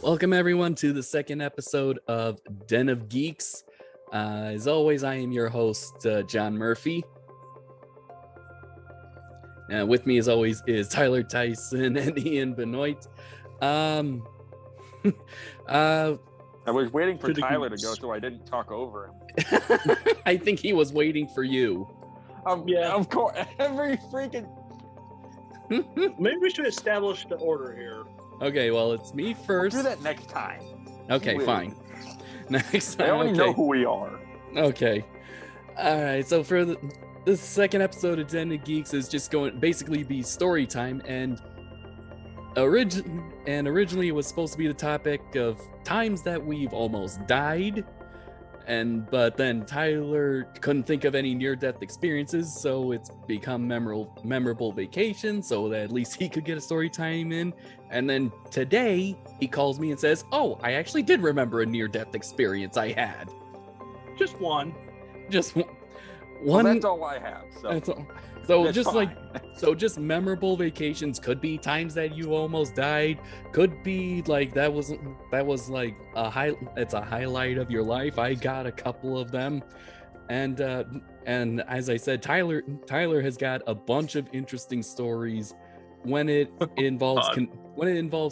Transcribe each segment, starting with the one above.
Welcome everyone to the second episode of Den of Geeks. As always, I am your host, John Murphy. With me as always is Tyler Tyson and Ian Benoit. I was waiting for Tyler to go so I didn't talk over him. I think he was waiting for you. Yeah, of course. Every freaking... Maybe we should establish the order here. Okay, well, it's me first. We'll do that next time. Okay, fine. Next time. I already know who we are. Okay. All right, so for the second episode of Den of Geeks is just going to basically be story time, and originally it was supposed to be the topic of times that we've almost died, but then Tyler couldn't think of any near-death experiences, so it's become memorable vacation, so that at least he could get a story time in. And then today he calls me and says, "Oh, I actually did remember a near-death experience I had." Just one. Just one. Well, that's all I have. So that's all. So that's just fine. just memorable vacations could be times that you almost died. Could be like that was like it's a highlight of your life. I got a couple of them, and as I said, Tyler has got a bunch of interesting stories when it involves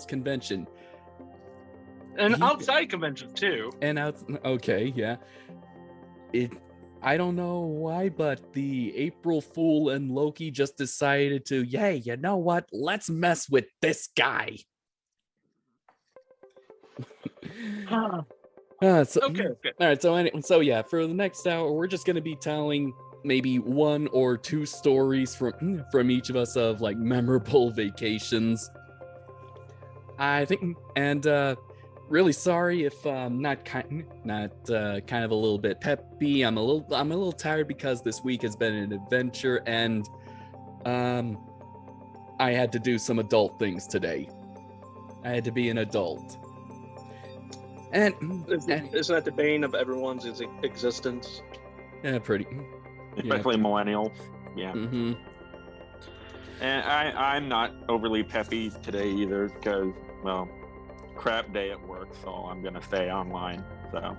convention and outside convention too. Okay, yeah. I don't know why, but the April Fool and Loki just decided to, hey, you know what? Let's mess with this guy. Okay. All right. So yeah, for the next hour, we're just gonna be telling maybe one or two stories from each of us of like memorable vacations. I think, and really sorry if not kind of a little bit peppy. I'm a little tired because this week has been an adventure, and I had to do some adult things today. I had to be an adult. And isn't that the bane of everyone's existence? Yeah, pretty. Especially millennials. Yeah. Mm-hmm. And I'm not overly peppy today either because, well, crap day at work, so I'm gonna stay online. So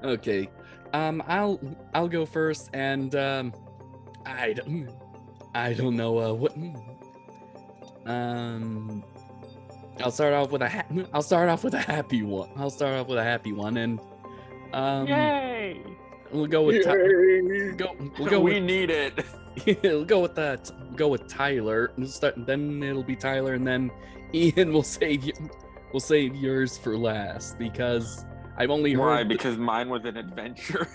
okay, I'll go first, and I don't know I'll start off with a happy one. And Yay! we'll go with We need it. we'll go with that. Go with Tyler. Then it'll be Tyler, and then Ian will save you. We'll save yours for last because I've only heard. Why? Because mine was an adventure.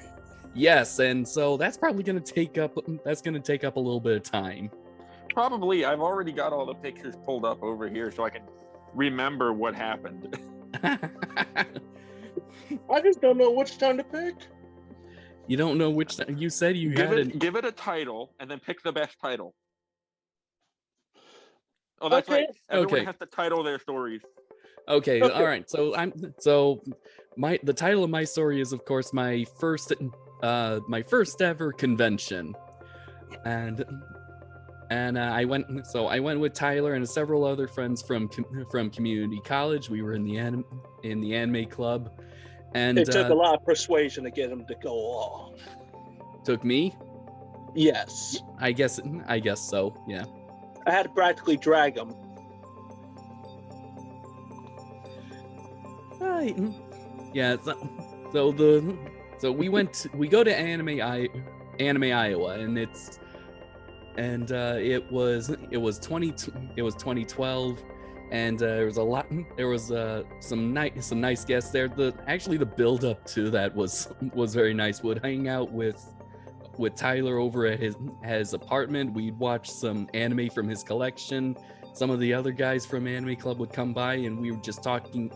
Yes, and so that's probably gonna take up. That's gonna take up a little bit of time. Probably. I've already got all the pictures pulled up over here, so I can remember what happened. I just don't know which time to pick. You don't know which. You said you give it a title, and then pick the best title. Oh, that's Okay. right. Everyone Okay. has to title their stories. Okay. All right. So the title of my story is, of course, my first ever convention, and I went with Tyler and several other friends from community college. We were in the anime club, and It took a lot of persuasion to get him to go off. Took me. Yes, I guess so. Yeah. I had to practically drag him. Right. Yeah. So we go to Anime Iowa, and it was 2012, and there was some nice guests there. The build up to that was very nice. Would hang out with Tyler over at his apartment. We'd watch some anime from his collection. Some of the other guys from Anime Club would come by, and we were just talking,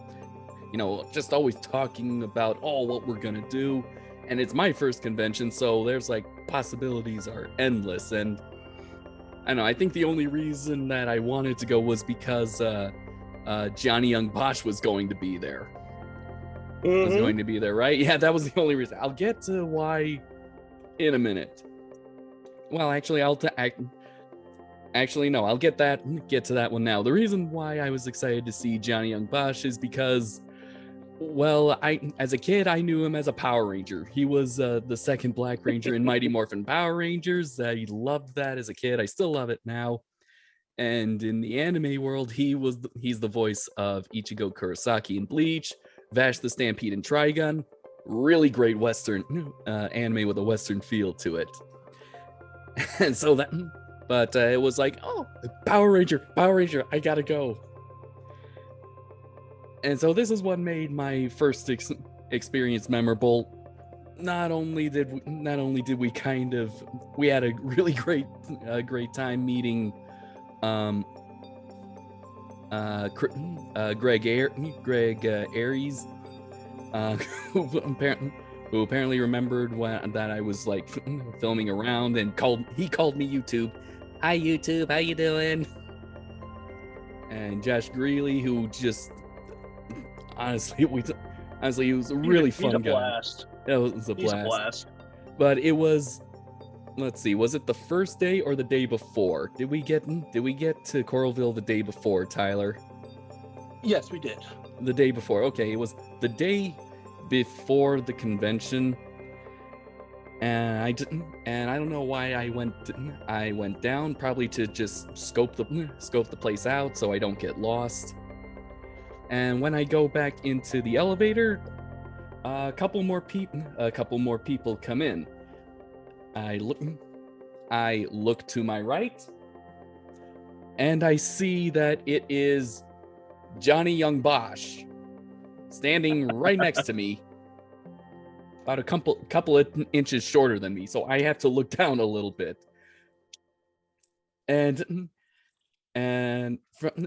just always talking about what we're gonna do. And it's my first convention, so there's like possibilities are endless. And I know, I think the only reason that I wanted to go was because Johnny Young Bosch was going to be there. Was going to be there, right? Yeah, that was the only reason. I'll get to why in a minute. Well, actually, I'll get to that one now. The reason why I was excited to see Johnny Young Bosch is because, well, as a kid, I knew him as a Power Ranger. He was the second Black Ranger in Mighty Morphin Power Rangers. I loved that as a kid. I still love it now. And in the anime world, he's the voice of Ichigo Kurosaki in Bleach, Vash the Stampede in Trigun. Really great Western anime with a Western feel to it. And so it was like, oh, Power Ranger, I gotta go. And so this is what made my first experience memorable. Not only did we we had a really great time meeting Greg Aries, who apparently remembered that I was like filming around, and he called me YouTube. Hi YouTube, how you doing? And Josh Greeley, who just honestly, he was a really fun guy. Blast. It was a blast. He's a blast. But it was, let's see, was it the first day or the day before? Did we get to Coralville the day before, Tyler? Yes, we did. The day before. Okay, it was the day before the convention. And I don't know why I went down, probably to just scope the place out so I don't get lost. And when I go back into the elevator, a couple more people come in. I look to my right, and I see that it is Johnny Young Bosch standing right next to me, about a couple of inches shorter than me, so I have to look down a little bit.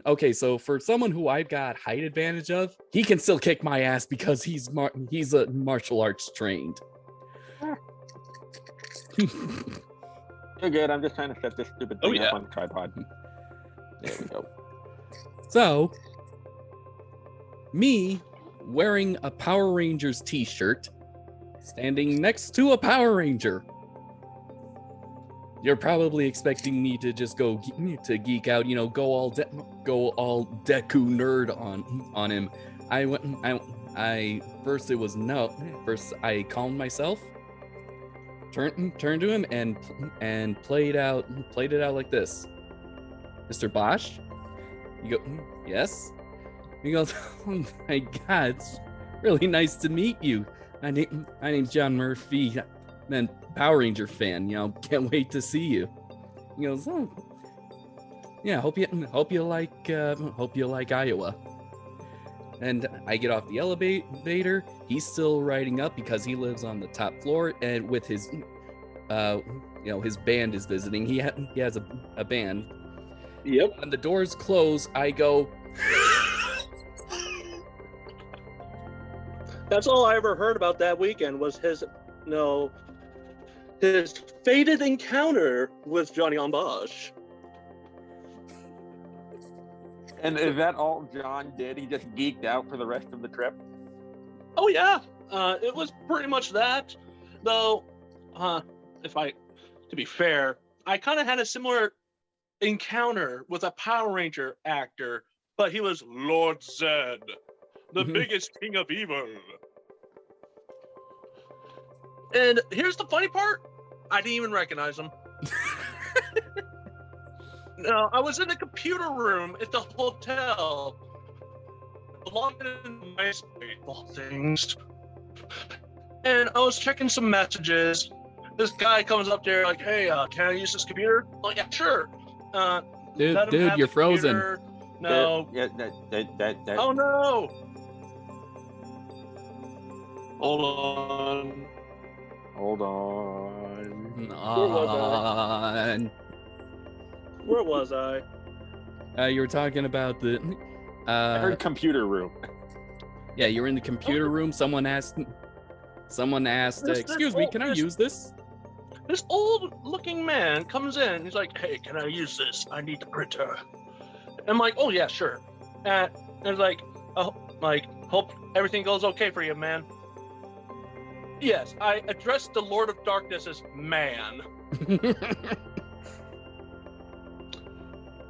Okay, so for someone who I've got height advantage of, he can still kick my ass because he's a martial arts trained. You're good. I'm just trying to set this stupid thing up on the tripod. There we go. So, me wearing a Power Rangers t-shirt, standing next to a Power Ranger. You're probably expecting me to just go geek out, go all Deku nerd on him. First I calmed myself, turned to him and played it out like this. Mr. Bosch, You go, yes? He goes, oh my God, it's really nice to meet you. My name's John Murphy. I'm a Power Ranger fan, can't wait to see you. He goes, oh, yeah, hope you like Iowa. And I get off the elevator. He's still riding up because he lives on the top floor, and with his, his band is visiting. He has a band. Yep. When the doors close, I go. That's all I ever heard about that weekend was his fated encounter with Johnny Ambash. And is that all John did? He just geeked out for the rest of the trip? Oh yeah, it was pretty much that. Though, to be fair, I kind of had a similar encounter with a Power Ranger actor, but he was Lord Zed, the biggest king of evil. And here's the funny part: I didn't even recognize him. No, I was in the computer room at the hotel, logging in MySpace things, and I was checking some messages. This guy comes up there like, "Hey, can I use this computer?" Oh yeah, sure. Dude, you're frozen. Computer. No. Yeah, that. Oh no. Hold on. Hold on. Where was I? You were talking about the. I heard computer room. Yeah, you were in the computer room. Someone asked. Excuse me, can I use this? This old-looking man comes in. He's like, "Hey, can I use this? I need the printer." I'm like, "Oh yeah, sure." And it's like, "Oh, hope everything goes okay for you, man." Yes, I addressed the Lord of Darkness as man.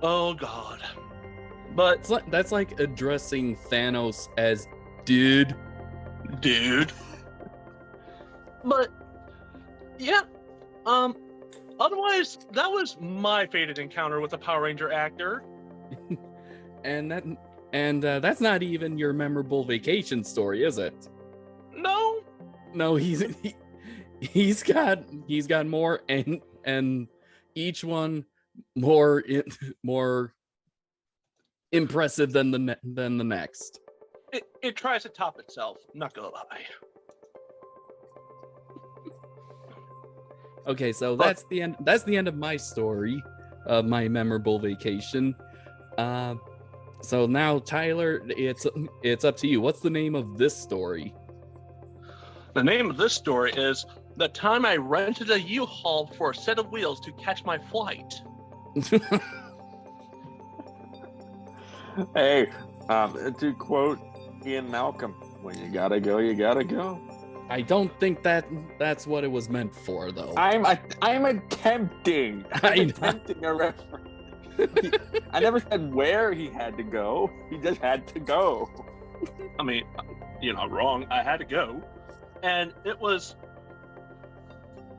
Oh God. But that's like addressing Thanos as dude. But yeah, otherwise that was my fated encounter with a Power Ranger actor. and that's not even your memorable vacation story, is it? No, he's got more, and each one more impressive than the next. It tries to top itself, not gonna lie. Okay, so that's the end of my story of my memorable vacation. So now, Tyler, it's up to you. What's the name of this story? The name of this story is The Time I Rented a U-Haul for a Set of Wheels to Catch My Flight. Hey, to quote Ian Malcolm, when you gotta go, you gotta go. I don't think that's what it was meant for, though. I'm attempting a reference. I never said where he had to go. He just had to go. I mean, you're not wrong. I had to go. And it was...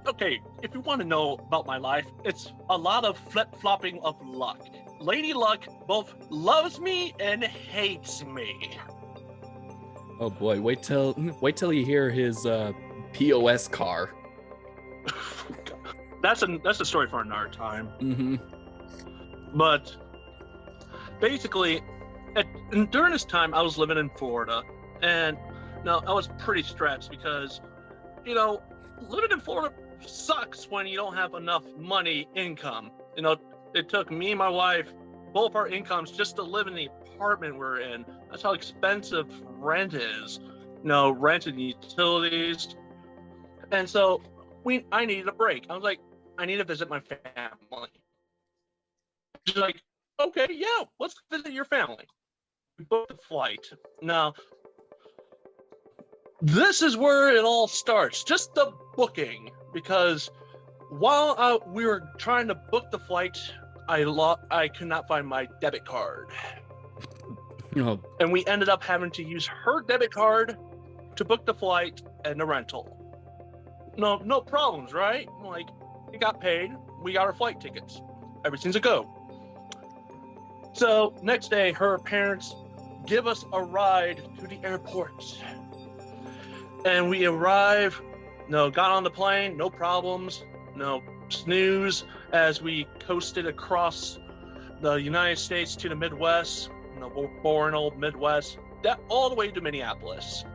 Okay, if you want to know about my life, it's a lot of flip-flopping of luck. Lady Luck both loves me and hates me. Oh boy, wait till you hear his POS car. That's a story for another time. Mm-hmm. But basically, during this time, I was living in Florida, and now I was pretty stressed because, living in Florida sucks when you don't have enough money income. It took me and my wife, both our incomes, just to live in the apartment we're in. That's how expensive rent is. Rent and utilities. And so I needed a break. I was like, I need to visit my family. She's like, okay, yeah, let's visit your family. We booked a flight. Now, this is where it all starts. Just the booking. Because while we were trying to book the flight, I could not find my debit card. No. And we ended up having to use her debit card to book the flight and the rental. No problems, right? We got paid. We got our flight tickets. Everything's a go. So next day, her parents give us a ride to the airport. And we arrive, got on the plane, no problems, no snooze, as we coasted across the United States to the Midwest, boring old Midwest, all the way to Minneapolis.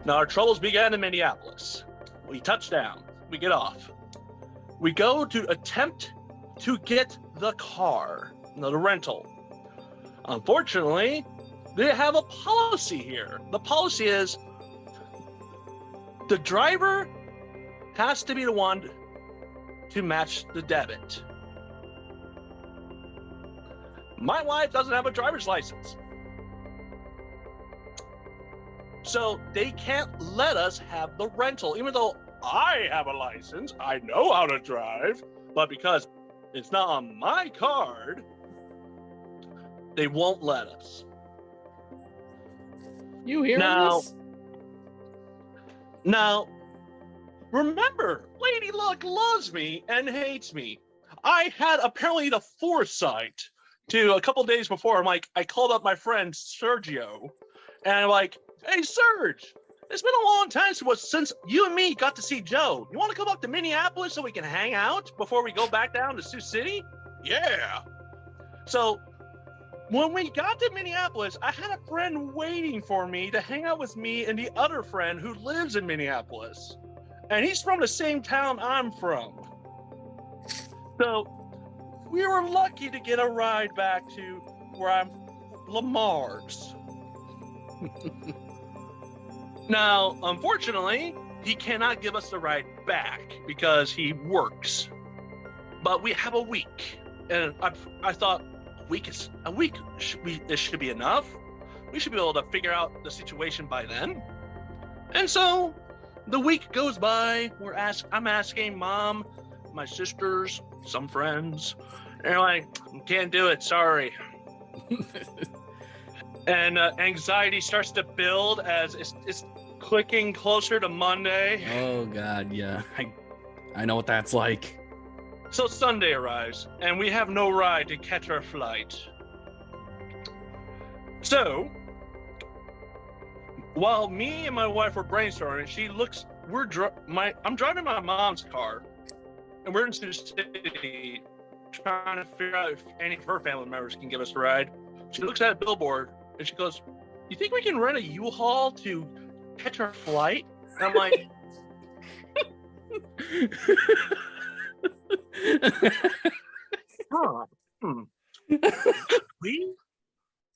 Now our troubles began in Minneapolis. We touch down, we get off. We go to attempt to get the car, the rental. Unfortunately, they have a policy here. The policy is the driver has to be the one to match the debit. My wife doesn't have a driver's license. So they can't let us have the rental, even though I have a license, I know how to drive, but because it's not on my card, they won't let us. You hear this? Now, remember, Lady Luck loves me and hates me. I had apparently the foresight to a couple days before, I called up my friend Sergio, and I'm like, hey, Serge, it's been a long time since you and me got to see Joe. You want to come up to Minneapolis so we can hang out before we go back down to Sioux City? Yeah. So when we got to Minneapolis, I had a friend waiting for me to hang out with me and the other friend who lives in Minneapolis. And he's from the same town I'm from. So we were lucky to get a ride back to where I'm, Lamar's. Now, unfortunately, he cannot give us the ride back because he works. But we have a week, and I thought a week this should be enough. We should be able to figure out the situation by then. And so the week goes by. I'm asking Mom, my sisters, some friends, and they're like, can't do it, sorry. And anxiety starts to build as it's clicking closer to Monday. Oh God, yeah. I know what that's like. So Sunday arrives, and we have no ride to catch our flight. So, while me and my wife were brainstorming, I'm driving my mom's car, and we're in Sioux City trying to figure out if any of her family members can give us a ride. She looks at a billboard, and she goes, you think we can rent a U-Haul to catch our flight? And I'm like,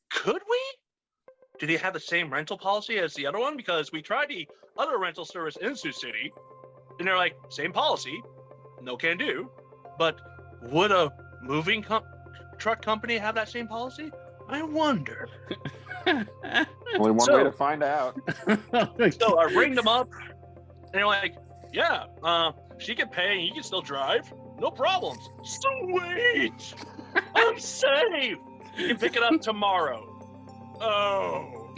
Could we? Do they have the same rental policy as the other one? Because we tried the other rental service in Sioux City, and they're like, same policy, no can do. But would a moving truck company have that same policy? I wonder. Only one way to find out. So I ring them up, and they're like, yeah, she can pay and you can still drive. No problems. Sweet! I'm safe! You can pick it up tomorrow. Oh.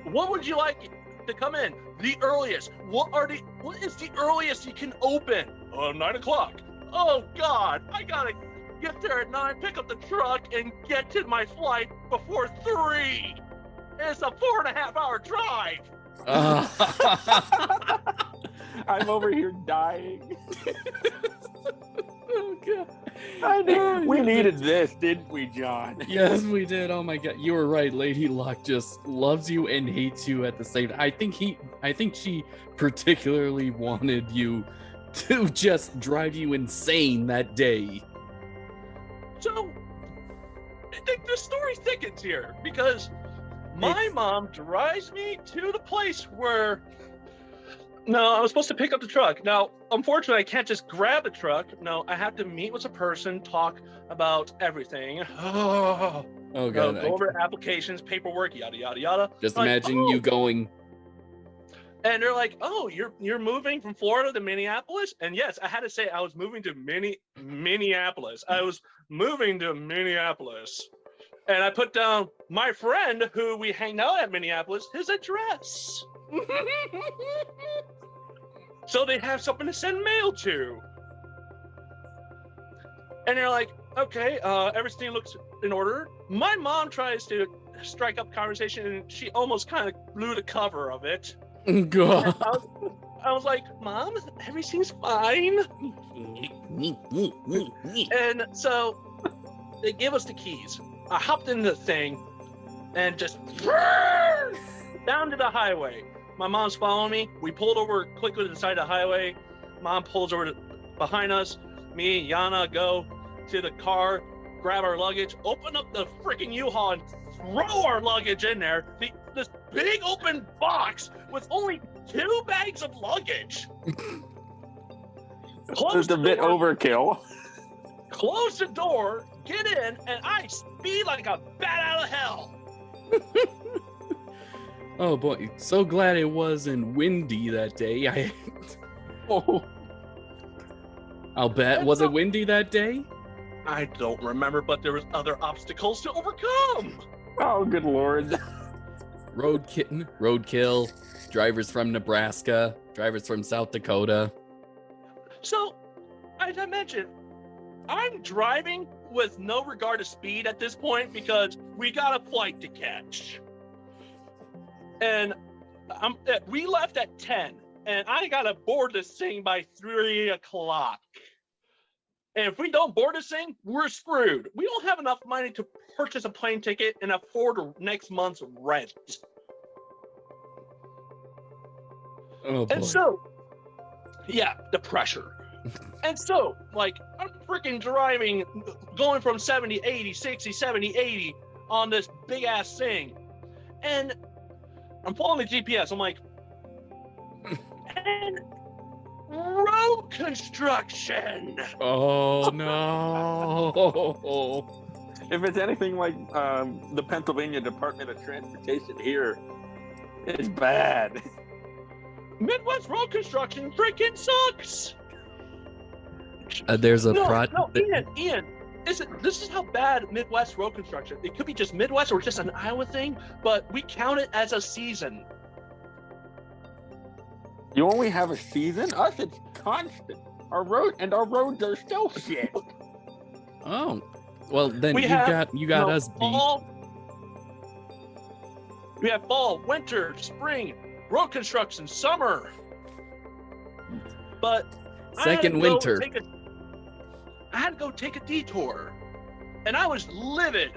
What would you like to come in? The earliest. What is the earliest you can open? 9 o'clock. Oh God, I gotta get there at 9, pick up the truck, and get to my flight before 3. It's a 4.5-hour drive. I'm over here dying. Oh God. We needed this, didn't we, John? Yes, we did. Oh my God, you were right. Lady Luck just loves you and hates you at the same time. I think she particularly wanted you to just drive you insane that day. So, the story thickens here because my mom drives me to the place where. No, I was supposed to pick up the truck. Now, unfortunately, I can't just grab the truck. No, I have to meet with a person, talk about everything. Oh God! Go over applications, paperwork, yada yada yada. Just imagine you going. And they're like, "Oh, you're moving from Florida to Minneapolis?" And yes, I had to say I was moving to Minneapolis. I was moving to Minneapolis, and I put down my friend who we hang out at Minneapolis, his address. So they have something to send mail to. And they're like, okay, everything looks in order. My mom tries to strike up conversation, and she almost kind of blew the cover of it. God. I was like, Mom, everything's fine. And so they give us the keys. I hopped in the thing and just down to the highway. My mom's following me. We pulled over quickly to the side of the highway. Mom pulls over behind us. Me and Yana go to the car, grab our luggage, open up the freaking U-Haul, and throw our luggage in there. This big open box with only 2 bags of luggage. It's a bit overkill. Close the door, get in, and I speed like a bat out of hell. Oh boy, so glad it wasn't windy that day. Oh. I'll bet. Was it windy that day? I don't remember, but there was other obstacles to overcome. Oh, good lord. Roadkill, drivers from Nebraska, drivers from South Dakota. So, as I mentioned, I'm driving with no regard to speed at this point because we got a flight to catch. And we left at 10, and I got to board this thing by 3 o'clock. And if we don't board this thing, we're screwed. We don't have enough money to purchase a plane ticket and afford next month's rent. Oh boy. And so, yeah, the pressure. And so, like, I'm freaking driving, going from 70, 80, 60, 70, 80 on this big ass thing. And I'm following the GPS. I'm like, and road construction. Oh no. If it's anything like the Pennsylvania Department of Transportation here, it's bad. Midwest road construction freaking sucks. There's a No, Ian, this is how bad Midwest road construction. It could be just Midwest or just an Iowa thing, but we count it as a season. You only have a season? Us, it's constant. Our roads are still shit. Oh, well then We you have, got us beat. We have fall, winter, spring, road construction, summer. But Second winter. I had to go take a detour, and I was livid.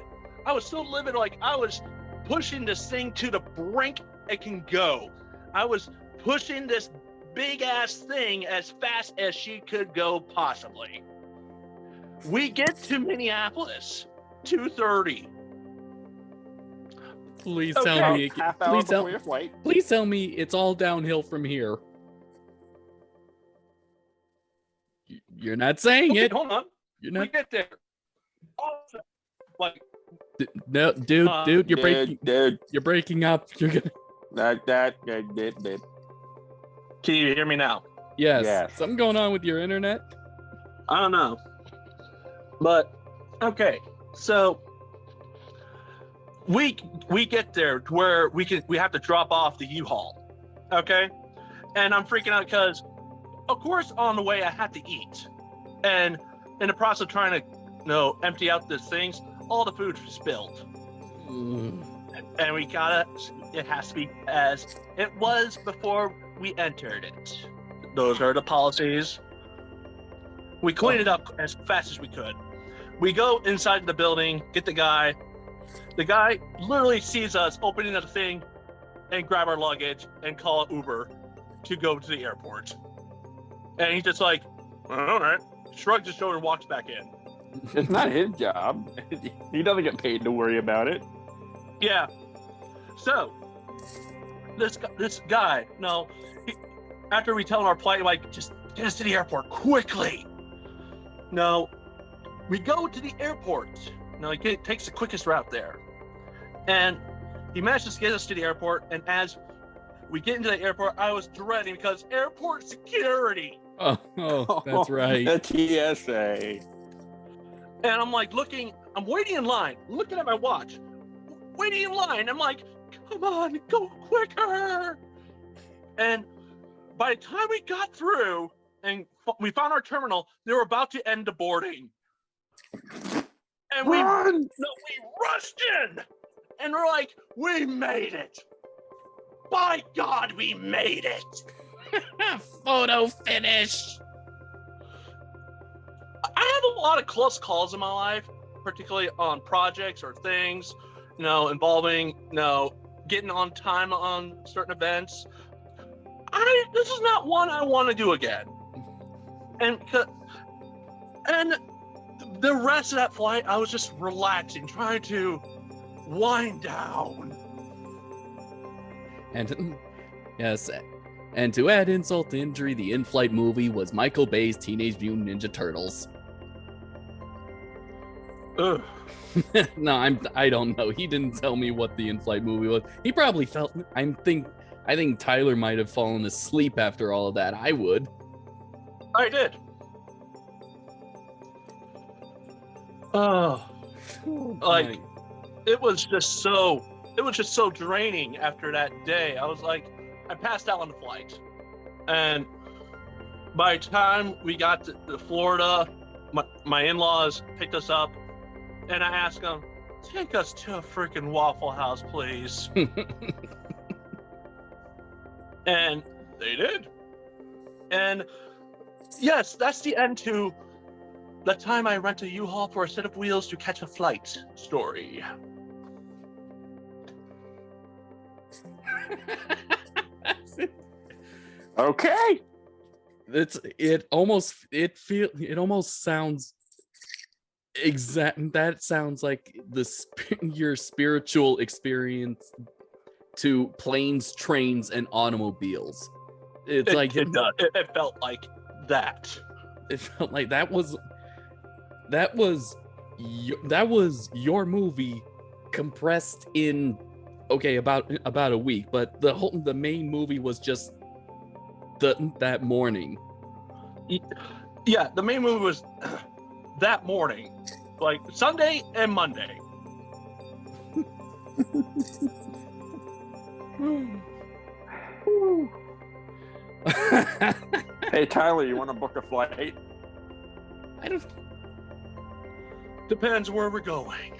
I was so livid, like I was pushing this thing to the brink it can go. I was pushing this big ass thing as fast as she could go possibly. We get to Minneapolis, 2:30. Please Okay. tell me. Half hour before your flight. Please tell me it's all downhill from here. You're not saying Okay, it. hold on. You're We not. get there. Awesome. Like, No, dude, you're breaking. Dude. You're breaking up. You're gonna. That. can you hear me now? Yes. Yes. Something going on with your internet? I don't know. But okay, so we get there to where we have to drop off the U-Haul. Okay? And I'm freaking out because of course on the way I had to eat. And in the process of trying to empty out the things, all the food spilled. And it has to be as it was before we entered it. Those are the policies. We cleaned it up as fast as we could. We go inside the building, get the guy. The guy literally sees us opening the thing and grab our luggage and call an Uber to go to the airport. And he's just like, all right, shrugs his shoulder and walks back in. It's not his job. He doesn't get paid to worry about it. Yeah. So, this guy, after we tell him our plight, like, just get us to the airport quickly. No, we go to the airport. He takes the quickest route there. And he manages to get us to the airport. And as we get into the airport, I was dreading because airport security. Oh, that's right. The TSA. And I'm like I'm waiting in line, looking at my watch, waiting in line. I'm like, come on, go quicker. And by the time we got through and we found our terminal, they were about to end the boarding. And Run! we rushed in, and we're like, we made it. By God, we made it. Photo finish. I have a lot of close calls in my life, particularly on projects or things, involving, getting on time on certain events. This is not one I want to do again. And the rest of that flight, I was just relaxing, trying to wind down. And yes, and to add insult to injury, the in-flight movie was Michael Bay's Teenage Mutant Ninja Turtles. Ugh. No, I don't know. He didn't tell me what the in-flight movie was. He probably felt. I think Tyler might have fallen asleep after all of that. I would. I did. Oh, like it was just so draining after that day. I was like, I passed out on the flight, and by the time we got to Florida, my in-laws picked us up, and I asked them, take us to a freaking Waffle House, please. And they did. And yes, that's the end to the time I rent a U-Haul for a set of wheels to catch a flight story. Okay. It almost sounds exact. That sounds like your spiritual experience to planes, trains, and automobiles. It felt like that. It felt like that was your movie compressed in about a week, but the main movie was just that morning. Yeah, the main movie was that morning, like Sunday and Monday. Hey Tyler, you want to book a flight? I don't. Depends where we're going,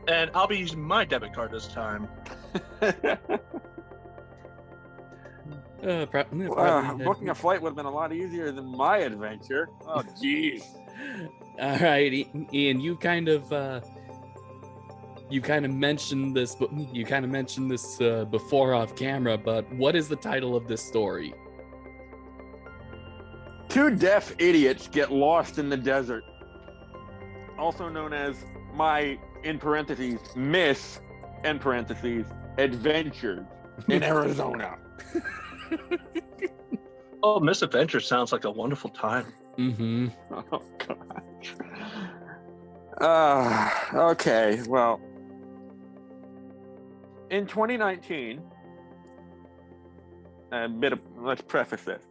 and I'll be using my debit card this time. Booking a flight would have been a lot easier than my adventure. Oh, jeez. All right, Ian, you kind of mentioned this, but before off camera. But what is the title of this story? Two deaf idiots get lost in the desert, also known as my, in parentheses, Miss, end parentheses, Adventures in Arizona. Oh, Misadventure sounds like a wonderful time. Mm-hmm. Oh, God. Okay, well, in 2019, let's preface this.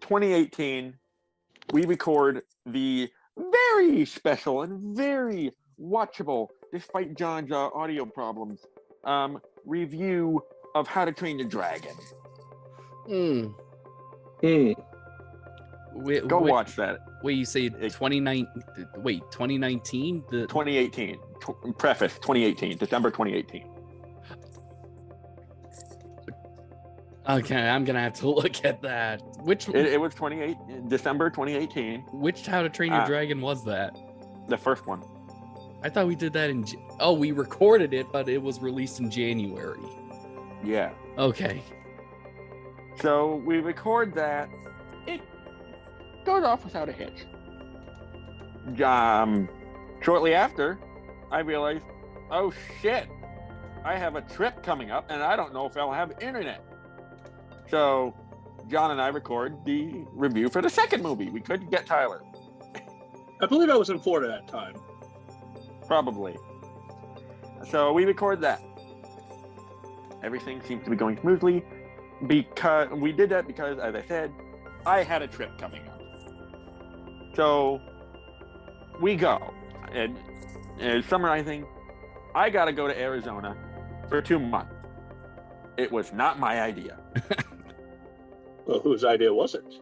2018, we record the very special and very watchable, despite John's audio problems, review of How to Train Your Dragon. Go watch that. Wait, you say 2019? Wait, 2019? 2018. Preface 2018, December 2018. Okay, I'm gonna have to look at that. It was December 2018. Which How to Train Your Dragon was that? The first one. I thought we did that we recorded it, but it was released in January. Yeah. Okay. So we record that. It goes off without a hitch. Shortly after, I realized, oh shit, I have a trip coming up and I don't know if I'll have internet. So John and I record the review for the second movie. We couldn't get Tyler. I believe I was in Florida at that time. Probably. So we record that. Everything seems to be going smoothly. Because we did that because, as I said, I had a trip coming up. So we go. And summarizing, I got to go to Arizona for 2 months. It was not my idea. Well, whose idea was it?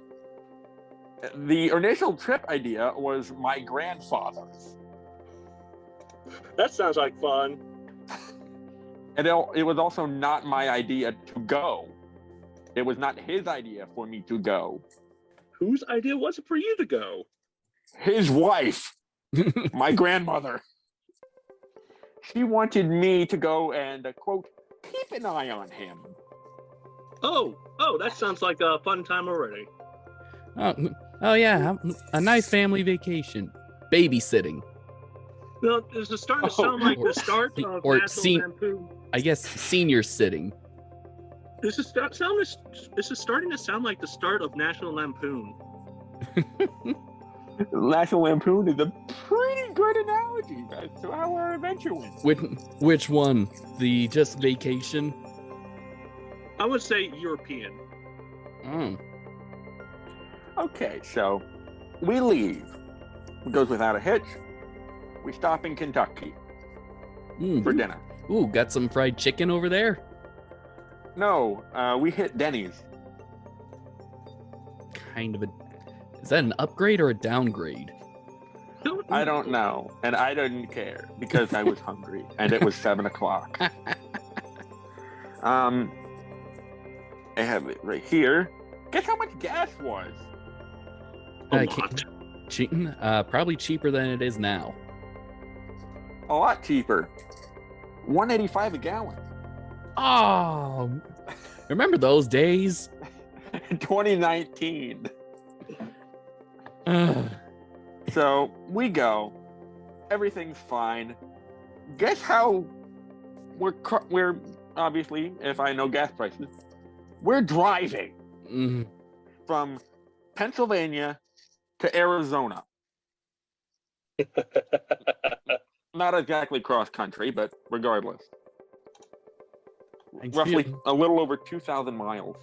The initial trip idea was my grandfather's. That sounds like fun. And it was also not my idea to go. It was not his idea for me to go. Whose idea was it for you to go? His wife, my grandmother. She wanted me to go and, quote, keep an eye on him. Oh, that sounds like a fun time already. Oh yeah, a nice family vacation, babysitting. No, is it starting to sound like the start of or National Lampoon? I guess senior sitting. This is starting to sound like the start of National Lampoon. National Lampoon is a pretty good analogy as to how our adventure went. Which one? The just vacation? I would say European. Oh. Okay, so we leave. It goes without a hitch. We stop in Kentucky for dinner. Ooh, got some fried chicken over there? No, we hit Denny's. Kind of a... Is that an upgrade or a downgrade? I don't know, and I didn't care because I was hungry, and it was 7 o'clock. I have it right here. Guess how much gas was? A lot. Probably cheaper than it is now. A lot cheaper. $1.85 a gallon. Oh, remember those days? 2019. So we go. Everything's fine. Guess how we're obviously, if I know gas prices, we're driving from Pennsylvania to Arizona. Not exactly cross country, but regardless. Roughly a little over 2,000 miles.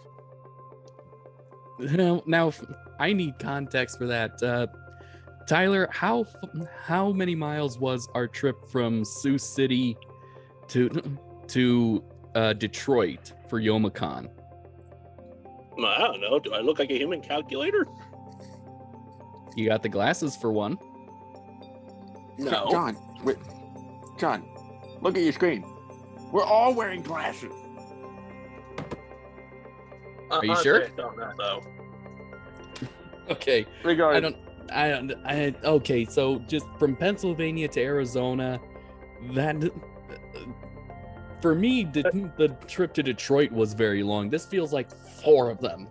Now, I need context for that. Tyler, how many miles was our trip from Sioux City to Detroit for Youmacon? I don't know. Do I look like a human calculator? You got the glasses for one. No. John, look at your screen. We're all wearing glasses. Are you sure? I don't know, though. Okay. Okay, so just from Pennsylvania to Arizona, that for me, the trip to Detroit was very long. This feels like 4 of them.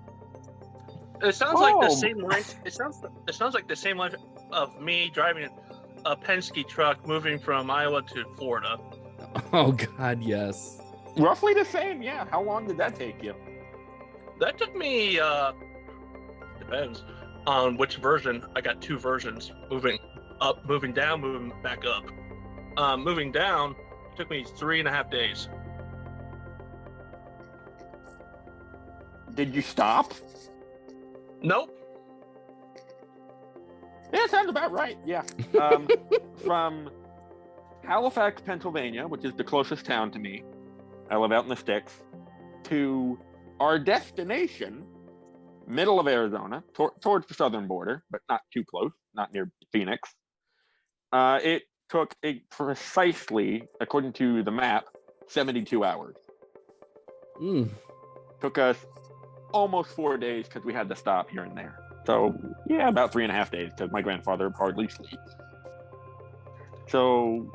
It sounds like the same length. It sounds like the same length of me driving a Penske truck moving from Iowa to Florida. Oh God, yes. Roughly the same, yeah. How long did that take you? That took me, depends on which version. I got 2 versions, moving up, moving down, moving back up. Moving down took me 3.5 days. Did you stop? Nope. Yeah, sounds about right. Yeah. From Halifax, Pennsylvania, which is the closest town to me, I live out in the sticks, to our destination, middle of Arizona, towards the southern border, but not too close, not near Phoenix. It took precisely, according to the map, 72 hours. Took us almost 4 days because we had to stop here and there. So, yeah, about 3.5 days because my grandfather hardly sleeps. So,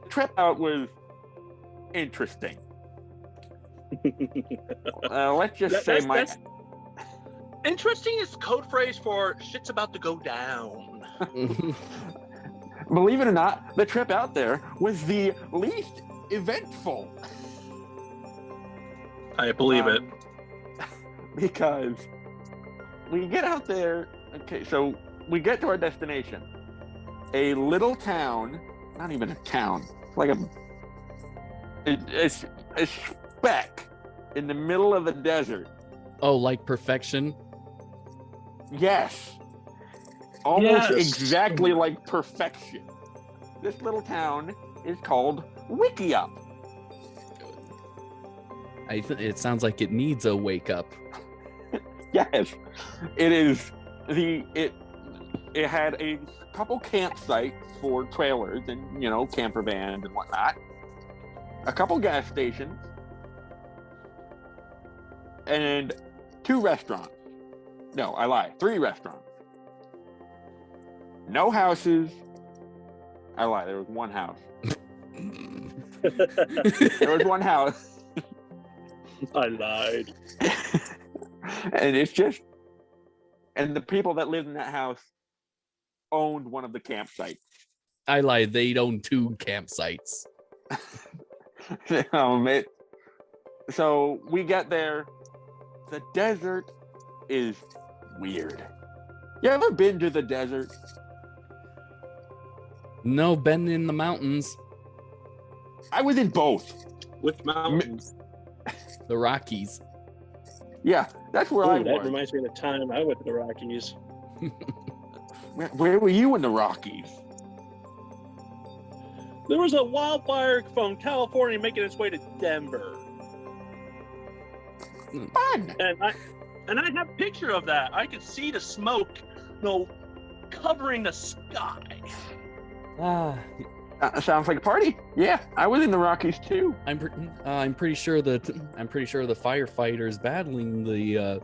the trip out was interesting. Let's just say that's interesting is code phrase for shit's about to go down. Believe it or not, the trip out there was the least eventful. I believe it. Because we get out there, okay, so we get to our destination. A little town, not even a town, like it's a speck in the middle of the desert. Oh, like perfection? Yes. Almost exactly like perfection. This little town is called Wickiup. It sounds like it needs a wake up. Yes, it is it had a couple campsites for trailers and camper vans and whatnot, a couple gas stations, and 2 restaurants. No, I lied. 3 restaurants. No houses. I lied. There was 1 house. There was 1 house. I lied. And the people that lived in that house owned one of the campsites. I lied. They own 2 campsites. So we get there. The desert is weird. You ever been to the desert? No, been in the mountains. I was in both. With mountains. The Rockies. Yeah, that's where I was. That reminds me of the time I went to the Rockies. Where were you in the Rockies? There was a wildfire from California making its way to Denver. Fun. And I have a picture of that. I could see the smoke, covering the sky. Sounds like a party. Yeah, I was in the Rockies too. I'm pretty sure the firefighters battling the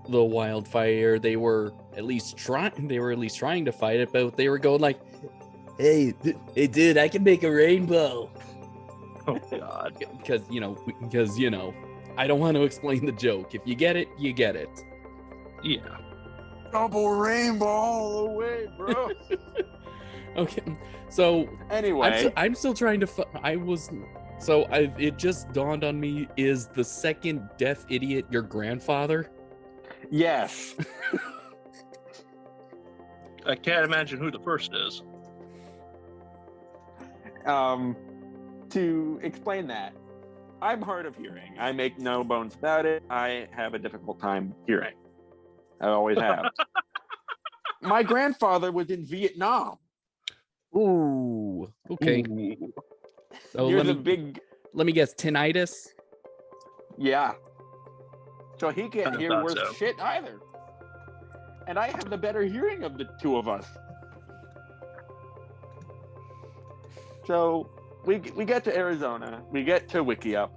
wildfire, they were at least trying to fight it, but they were going like, hey dude, I can make a rainbow. Oh God. because I don't want to explain the joke. If you get it, you get it. Yeah. Double rainbow all the way, bro. Okay, so anyway, I'm still trying to. It just dawned on me: is the second deaf idiot your grandfather? Yes. I can't imagine who the first is. To explain that, I'm hard of hearing. I make no bones about it. I have a difficult time hearing. I always have. My grandfather was in Vietnam. Ooh. Okay. Ooh. So You're let me guess, tinnitus? Yeah. So he can't hear worth so. shit either. And I have the better hearing of the 2 of us. So we get to Arizona. We get to Wickiup.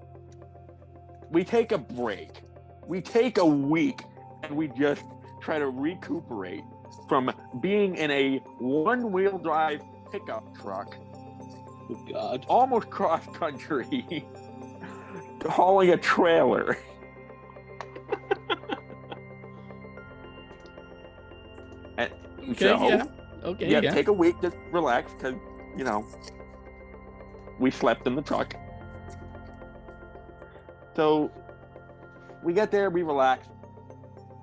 We take a break. We take a week, and we just try to recuperate from being in a 1-wheel drive pickup truck. Oh God. Almost cross country. Hauling a trailer. Take a week to relax because we slept in the truck. So we get there, we relax,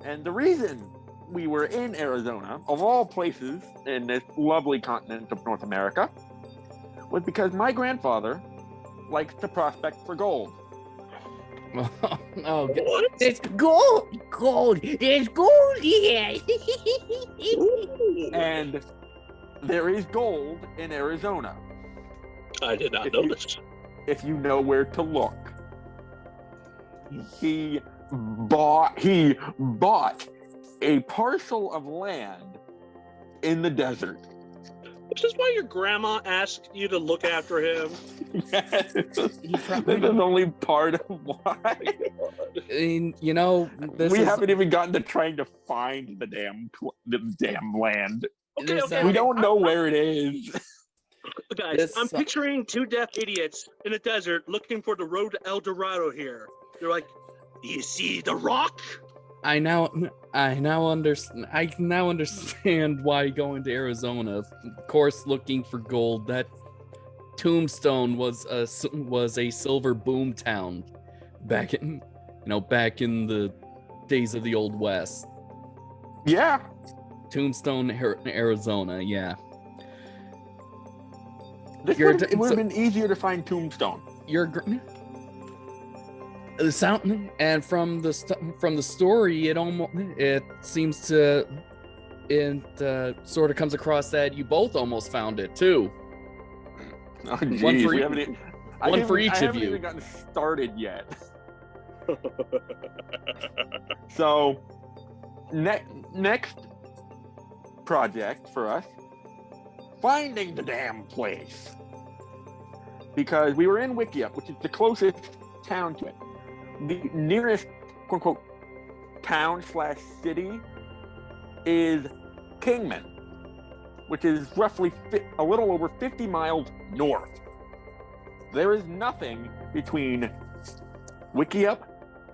and the reason we were in Arizona, of all places in this lovely continent of North America, was because my grandfather likes to prospect for gold. Oh, What? It's gold. There's gold here. And there is gold in Arizona. I did not know this. If you know where to look. He bought a parcel of land in the desert. Is this why your grandma asked you to look after him? Yes. This is only part of why. And, We haven't even gotten to trying to find the damn land. Okay. We don't know where it is. Guys, I'm picturing 2 deaf idiots in a desert looking for the road to El Dorado here. They're like, do you see the rock? I now understand why going to Arizona, of course, looking for gold. That Tombstone was a silver boom town back in the days of the Old West. Yeah. Tombstone, Arizona. Yeah. It would have been easier to find Tombstone. The sound, and from the story, it seems to sort of comes across that you both almost found it too. Oh, geez. One for each I of haven't you. even gotten started yet. So next project for us, finding the damn place. Because we were in Wickiup, which is the closest town to it. The nearest, quote unquote, town/city is Kingman, which is roughly a little over 50 miles north. There is nothing between Wickiup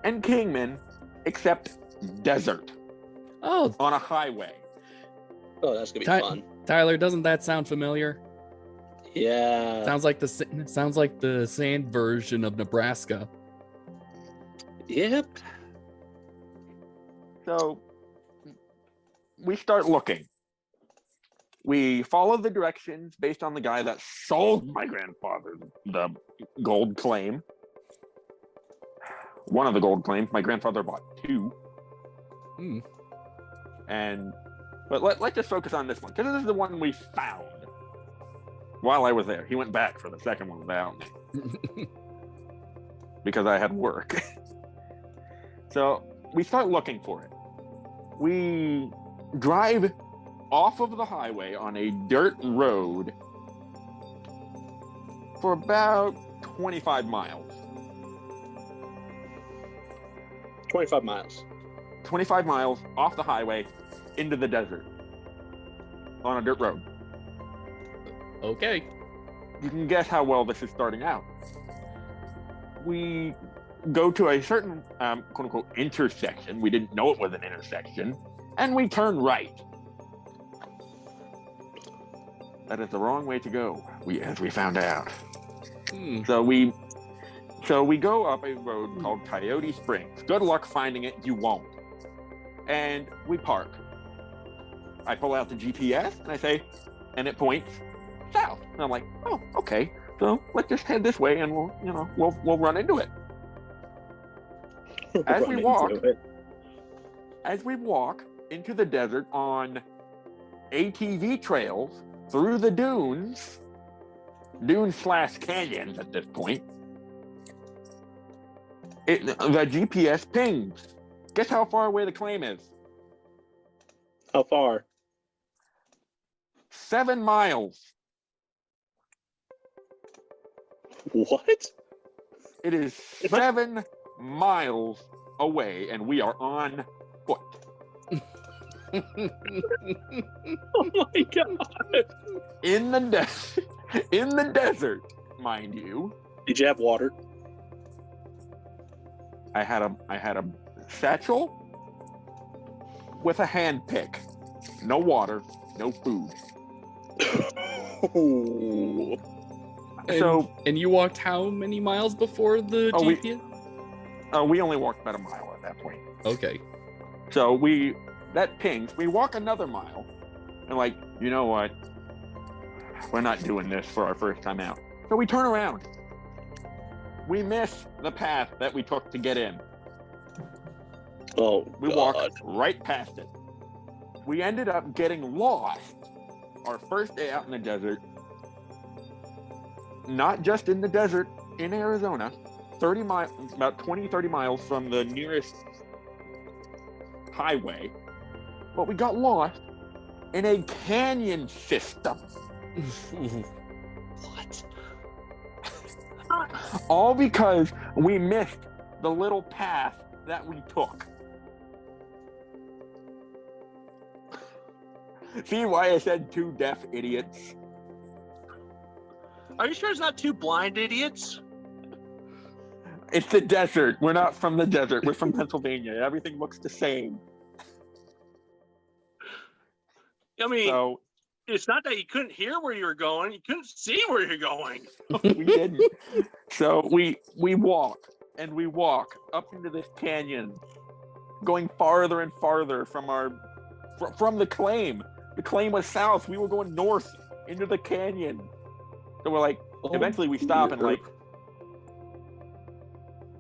and Kingman except desert Oh, on a highway. Oh, that's gonna be fun. Tyler, doesn't that sound familiar? Yeah. Sounds like the sand version of Nebraska. Yep. So we start looking. We follow the directions based on the guy that sold my grandfather the gold claim. One of the gold claims. My grandfather bought two. But let's just focus on this one, because this is the one we found while I was there. He went back for the second one without me because I had work. So we start looking for it. We drive off of the highway on a dirt road for about 25 miles. 25 miles. 25 miles off the highway into the desert on a dirt road. Okay. You can guess how well this is starting out. We go to a certain quote unquote intersection. We didn't know it was an intersection, and we turn right. That is the wrong way to go, as we found out. So we go up a road called Coyote Springs. Good luck finding it, you won't. And we park. I pull out the GPS and I say, and it points south. And I'm like, oh, okay. So let's just head this way and we'll run into it. As we walk into the desert on ATV trails through the dunes/canyons at this point, the GPS pings. Guess how far away the claim is? How far? 7 miles. What? It is 7 miles away, and we are on foot. Oh my god! In the desert, mind you. Did you have water? I had a satchel with a hand pick. No water, no food. And you walked how many miles before the GPS? We only walked about a mile at that point. Okay. So that pings. We walk another mile, and like, you know what? We're not doing this for our first time out. So we turn around. We miss the path that we took to get in. Oh, we walked right past it. We ended up getting lost our first day out in the desert. Not just in the desert in Arizona, about 20, 30 miles from the nearest highway, but we got lost in a canyon system. What? All because we missed the little path that we took. See why I said two deaf idiots? Are you sure it's not two blind idiots? It's the desert. We're not from the desert. We're from Pennsylvania. Everything looks the same. I mean, it's not that you couldn't hear where you were going. You couldn't see where you're going. We didn't. So we walk and we walk up into this canyon, going farther and farther from the claim. The claim was south. We were going north into the canyon. So we're like, eventually we stop and like,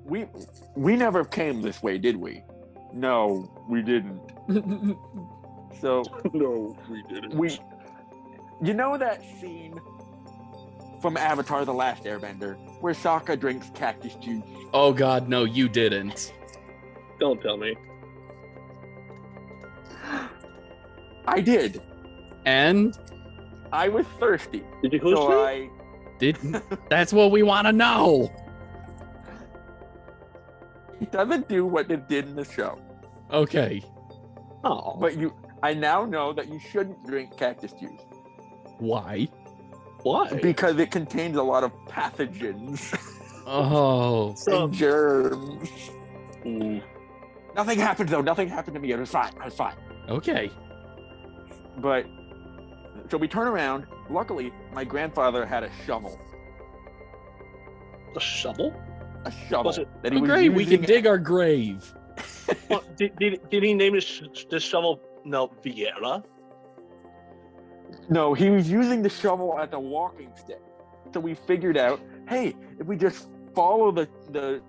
we never came this way, did we? No, we didn't. So no, we didn't. You know that scene from Avatar: The Last Airbender where Sokka drinks cactus juice? Oh God, no, you didn't. Don't tell me. I did. And I was thirsty. Did you So host I that's what we want to know. doesn't do what it did in the show. Okay. Oh, But I now know that you shouldn't drink cactus juice Why? why? because it contains a lot of pathogens Oh. and germs. Mm. Nothing happened though. Nothing happened to me. It was fine. I was fine. Okay. But so we turn around. Luckily, my grandfather had a shovel. A shovel? A shovel Was it- that he Oh, was great. We can using- dig our grave. Well, did he name this shovel? No, Vieira. No, he was using the shovel as a walking stick. So we figured out, hey, if we just follow the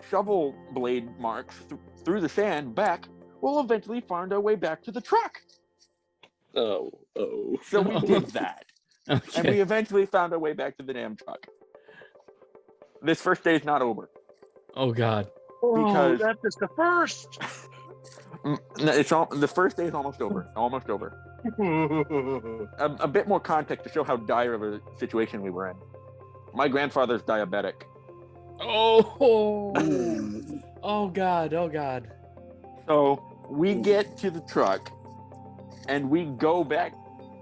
shovel blade marks through the sand back, we'll eventually find our way back to the truck. Oh. So we did that. And we Okay. eventually found our way back to the damn truck. This first day is not over. Oh God. Because- that's just the first. No, the first day is almost over. Almost over. A bit more context to show how dire of a situation we were in. My grandfather's diabetic. Oh. Oh God. Oh God. So we get to the truck and we go back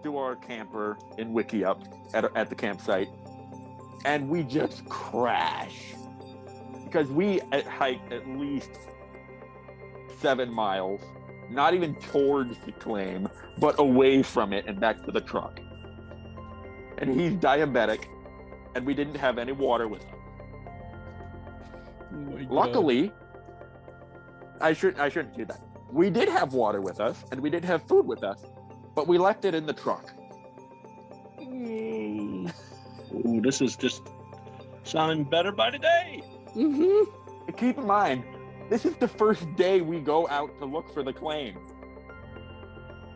to our camper in Wickiup at the campsite and we just crash because we hiked at least 7 miles, not even towards the claim, but away from it and back to the truck. And he's diabetic and we didn't have any water with him. Oh my God. Luckily, I shouldn't do that. We did have water with us, and we did have food with us, but we left it in the truck. Ooh, this is just sounding better by the day. Mm-hmm. Keep in mind, this is the first day we go out to look for the claim.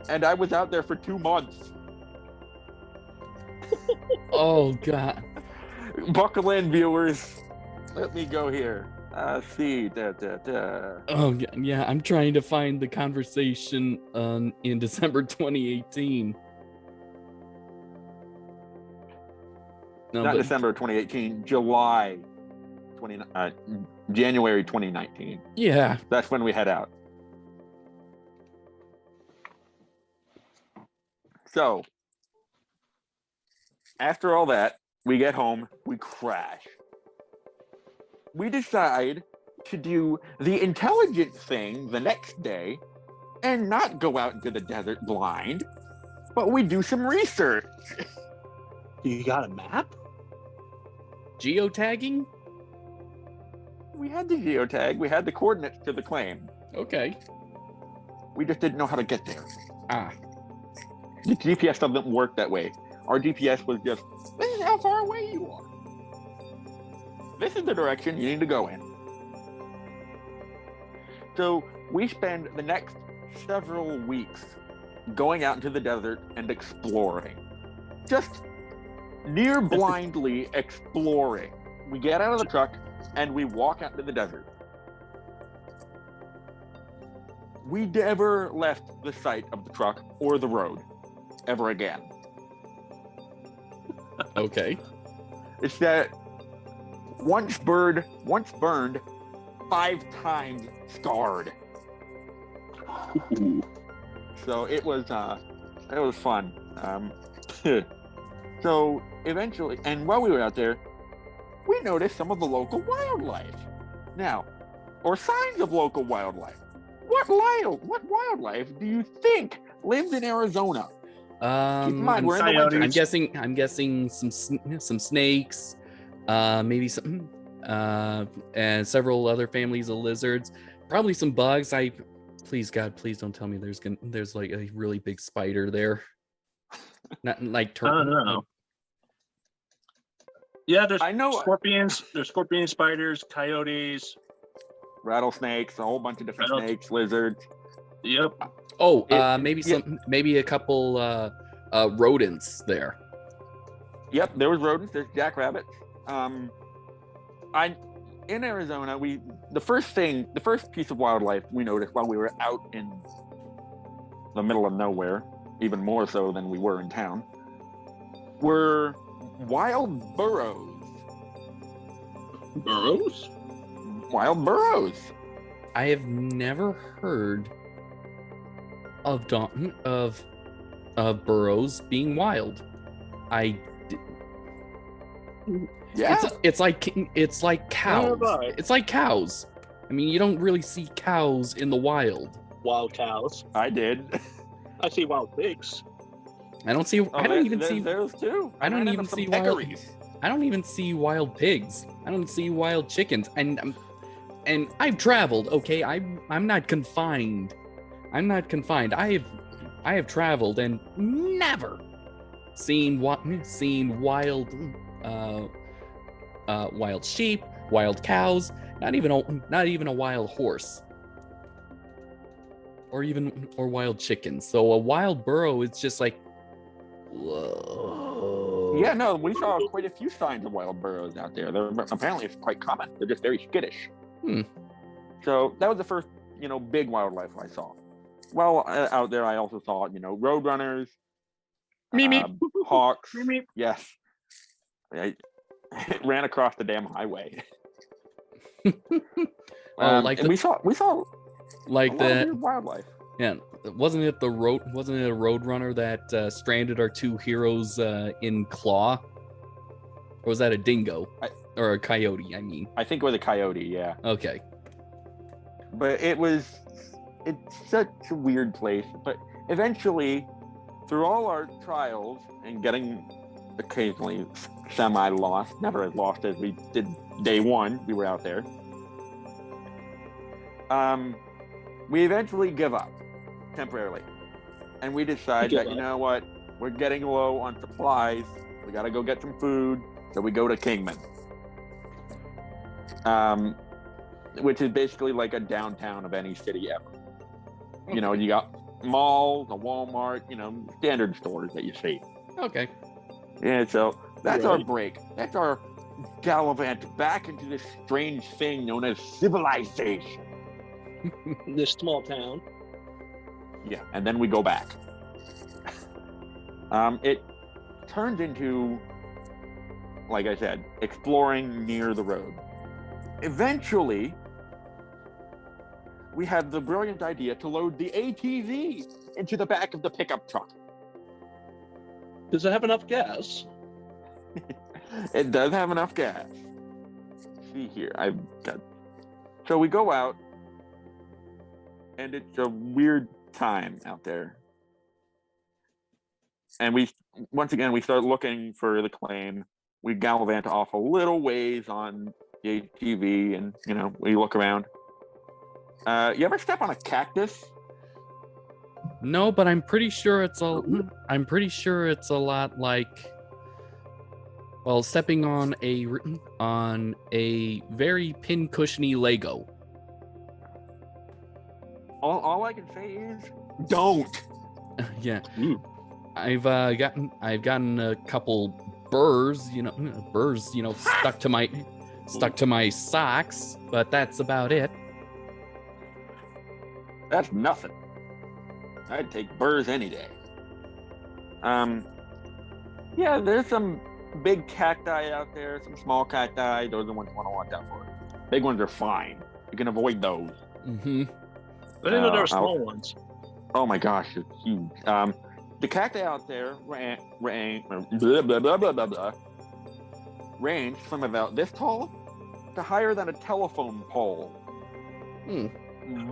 And I was out there for 2 months. Oh God. Buckle in, viewers. Let me go here. See. Oh yeah. I'm trying to find the conversation in December 2018. No, Not but December 2018, January 2019. yeah. That's when we head out. So, after all that, we get home, we crash. We decide to do the intelligent thing the next day and not go out into the desert blind, but we do some research. You got a map? Geotagging? We had the geotag, we had the coordinates to the claim. Okay. We just didn't know how to get there. Ah. The GPS doesn't work that way. Our GPS was just, this is how far away you are. This is the direction you need to go in. So we spend the next several weeks going out into the desert and exploring. Just near blindly exploring. We get out of the truck and we walk out into the desert. We never left the site of the truck or the road ever again. Okay. It's that once burned, 5 times scarred. So it was fun. So eventually, and while we were out there, we noticed some of the local wildlife. Now, or signs of local wildlife. What wildlife do you think lives in Arizona? Keep in mind, we're in the winter. I'm guessing some snakes, maybe some, and several other families of lizards. Probably some bugs. Please God, please don't tell me there's like a really big spider there. Not like turtle. No. Yeah, there's I know scorpions. There's scorpions, spiders, coyotes. rattlesnakes, a whole bunch of different Rattle- snakes, lizards. Yep. Oh, It- maybe a couple rodents there. Yep, there was rodents. There's jackrabbits. In Arizona, the first piece of wildlife we noticed while we were out in the middle of nowhere even more so than we were in town, were wild burrows. Burrows? Wild burrows. I have never heard of burrows being wild. Yeah. It's like cows. Yeah, right. It's like cows. I mean, you don't really see cows in the wild. Wild cows. I did. I see wild pigs. I don't see. I don't even see. Those too. I don't ran even into some see wild. peccaries. I don't even see wild pigs. I don't see wild chickens. And I've traveled. Okay, I'm not confined. I'm not confined. I have traveled and never seen wild wild sheep, wild cows, not even a wild horse, or wild chickens. So a wild burrow is just like, whoa. Yeah, no, we saw quite a few signs of wild burrows out there. Apparently, it's quite common. They're just very skittish. So that was the first, big wildlife I saw. Well, out there, I also saw, roadrunners, hawks. Yes, I ran across the damn highway. And we saw like a lot of that weird wildlife. Yeah, wasn't it a roadrunner that stranded our two heroes in Claw, or was that a dingo or a coyote? I mean, I think it was a coyote. Yeah. Okay. But it's such a weird place. But eventually, through all our trials and getting occasionally semi-lost, never as lost as we did day one, we were out there. We eventually give up temporarily. And we decide that, you know what, we're getting low on supplies. We got to go get some food. So we go to Kingman. Which is basically like a downtown of any city ever. You got malls, a Walmart, standard stores that you see. Okay. Yeah, so that's our break. That's our gallivant back into this strange thing known as civilization. This small town. Yeah, and then we go back. It turns into, like I said, exploring near the road. Eventually, we had the brilliant idea to load the ATV into the back of the pickup truck. Does it have enough gas? It does have enough gas. See here, So we go out, and it's a weird time out there. And we start looking for the claim. We gallivant off a little ways on the ATV, and we look around. You ever step on a cactus? No, but I'm pretty sure it's a lot like, well, stepping on a very pincushiony Lego. All I can say is don't. Yeah. I've gotten a couple burrs, stuck to my socks, but that's about it. That's nothing. I'd take burrs any day. Yeah, there's some big cacti out there, some small cacti. Those are the ones you want to watch out for. Big ones are fine. You can avoid those. Mm-hmm. I didn't know there were small ones. Oh my gosh, it's huge. The cacti out there range from about this tall to higher than a telephone pole.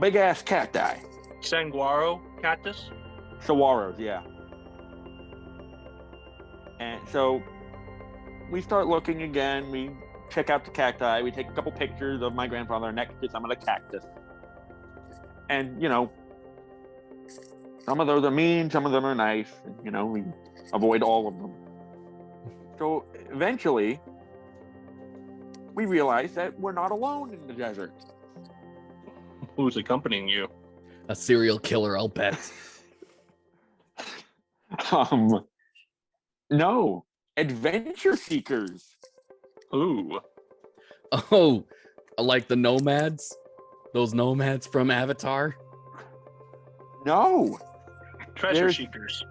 Big ass cacti. Saguaro cactus? Saguaros, yeah. And so we start looking again. We check out the cacti. We take a couple pictures of my grandfather next to some of the cactus. And, some of those are mean, some of them are nice. And, we avoid all of them. So eventually, we realize that we're not alone in the desert. Who's accompanying you? A serial killer, I'll bet. No, adventure seekers. Ooh. Oh, like the nomads? Those nomads from Avatar? No. Treasure seekers.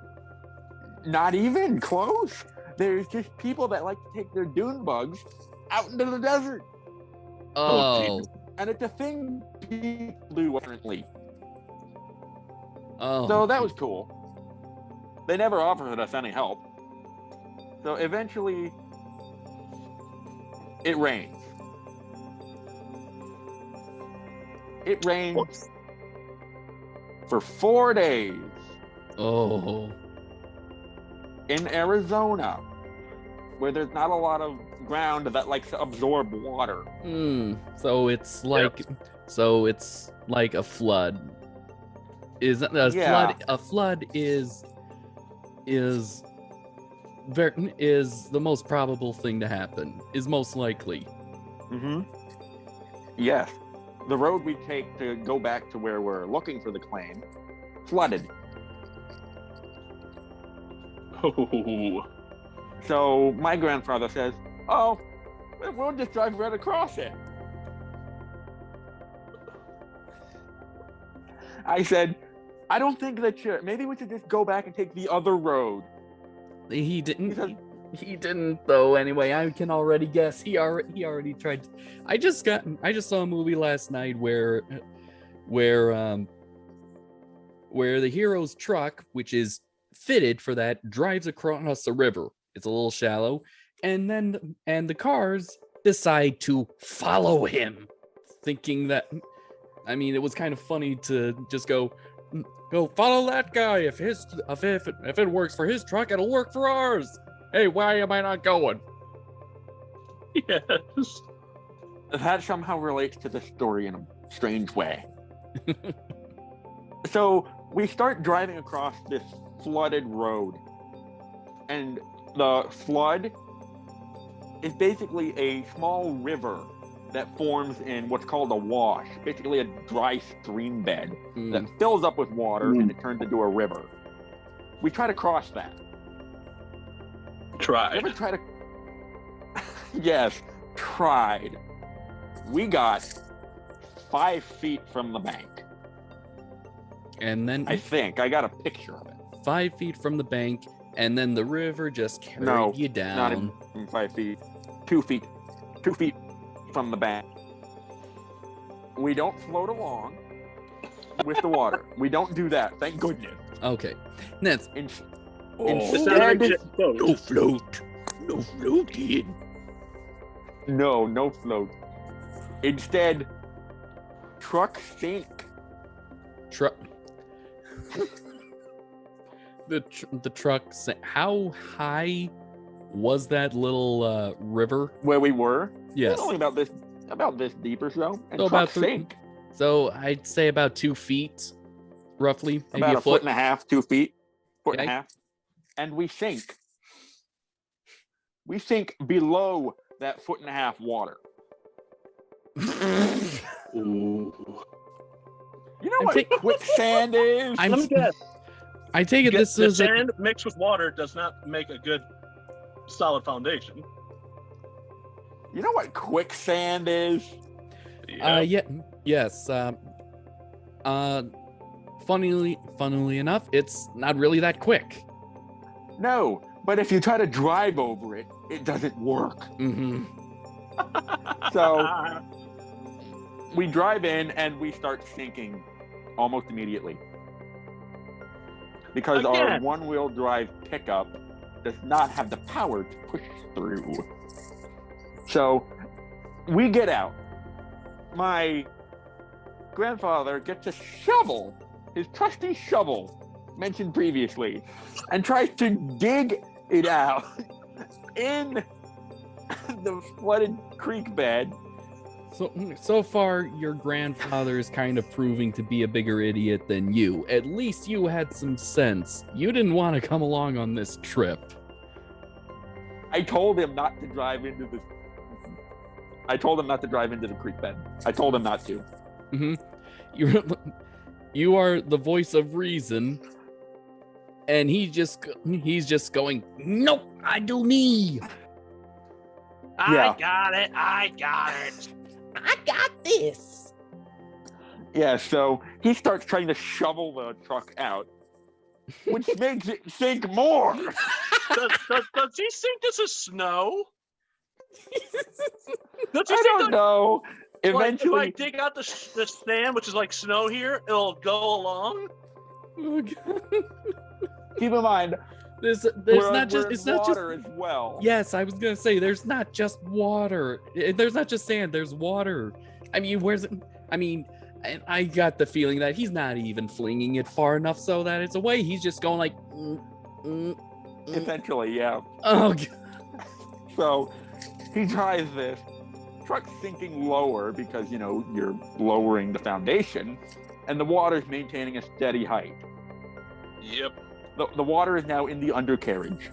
Not even close. There's just people that like to take their dune bugs out into the desert. Oh. And it's a thing people do apparently. Oh. So that was cool. They never offered us any help. So eventually, it rains. It rains for 4 days Oh. in Arizona, where there's not a lot of ground that likes to absorb water. So it's like a flood. Is a Yeah. flood is the most probable thing to happen. Is most likely. Mm-hmm. Yes. The road we take to go back to where we're looking for the claim flooded. Oh. So my grandfather says, "Oh, we'll just drive right across it." I said, "I don't think that maybe we should just go back and take the other road." He didn't. He said, He didn't though. Anyway, I can already guess. He already tried. I just saw a movie last night where the hero's truck, which is fitted for that, drives across a river. It's a little shallow, and the cars decide to follow him, thinking that. I mean, it was kind of funny to just go follow that guy. If it works for his truck, it'll work for ours. Hey, why am I not going? Yes. that somehow relates to the story in a strange way. So we start driving across this flooded road, and the flood is basically a small river that forms in what's called a wash, basically a dry stream bed that fills up with water and it turns into a river. We try to cross that. Tried. Ever try to? Yes, tried. We got 5 feet from the bank. And then I think I got a picture of it. 5 feet from the bank, and then the river just carried you down. Not even 5 feet. 2 feet. 2 feet from the bank. We don't float along with the water. We don't do that. Thank goodness. Okay. That's Instead, No float. No floating. no float. Instead, truck sink. truck. The truck. How high was that little river? Where we were. Yes. It's only about this deep or so. And So truck about sink. So I'd say about 2 feet, roughly, maybe About a a foot and a half, 2 feet, foot and Yeah. a half. And we sink. We sink below that foot and a half water. Ooh. You know what quicksand is? Let me guess. I take it this The is sand mixed with water does not make a good, solid foundation. You know what quicksand is? Yes. Funnily enough, it's not really that quick. No, but if you try to drive over it, it doesn't work. Mm-hmm. So we drive in and we start sinking almost immediately. Because our Again. one-wheel drive pickup does not have the power to push through. So we get out. My grandfather gets a shovel, his trusty shovel mentioned previously, and tries to dig it out in the flooded creek bed. So far, your grandfather is kind of proving to be a bigger idiot than you. At least you had some sense. You didn't want to come along on this trip. I told him not to drive into the creek bed. I told him not to. Mm-hmm. You are the voice of reason, and he's just going, nope, I do me. Yeah. I got it. I got this. Yeah, so he starts trying to shovel the truck out. which makes it sink more. Does he think this is snow? Does he I think don't know. like, if I Eventually, dig out the sand, which is like snow here, it'll go along? Oh, God. keep in mind, There's we're not just in it's not just water as well. yes, I was gonna say there's not just water. There's not just sand. There's water. I mean, where's it? I mean, and I got the feeling that he's not even flinging it far enough so that it's away. He's just going like. Eventually, yeah. Oh, God. So he tries this. Truck's sinking lower because, you're lowering the foundation, and the water's maintaining a steady height. Yep. The water is now in the undercarriage.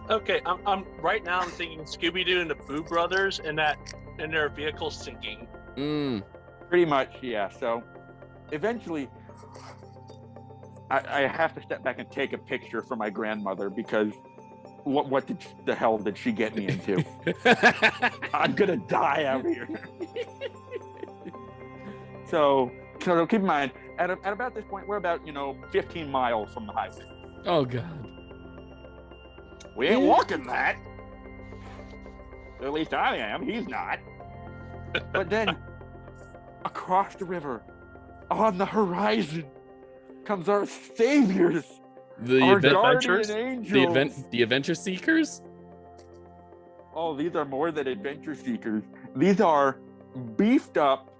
Okay, I'm right now. I'm thinking Scooby-Doo and the Boo Brothers, and their vehicle sinking. Pretty much, yeah. So eventually, I have to step back and take a picture for my grandmother because what the hell did she get me into? I'm gonna die out here. So keep in mind, at about this point, we're about 15 miles from the highway. Oh, God. We ain't walking that. At least I am. He's not. But then, across the river, on the horizon, comes our saviors, our guardian angels. The adventure seekers. Oh, these are more than adventure seekers. These are beefed up.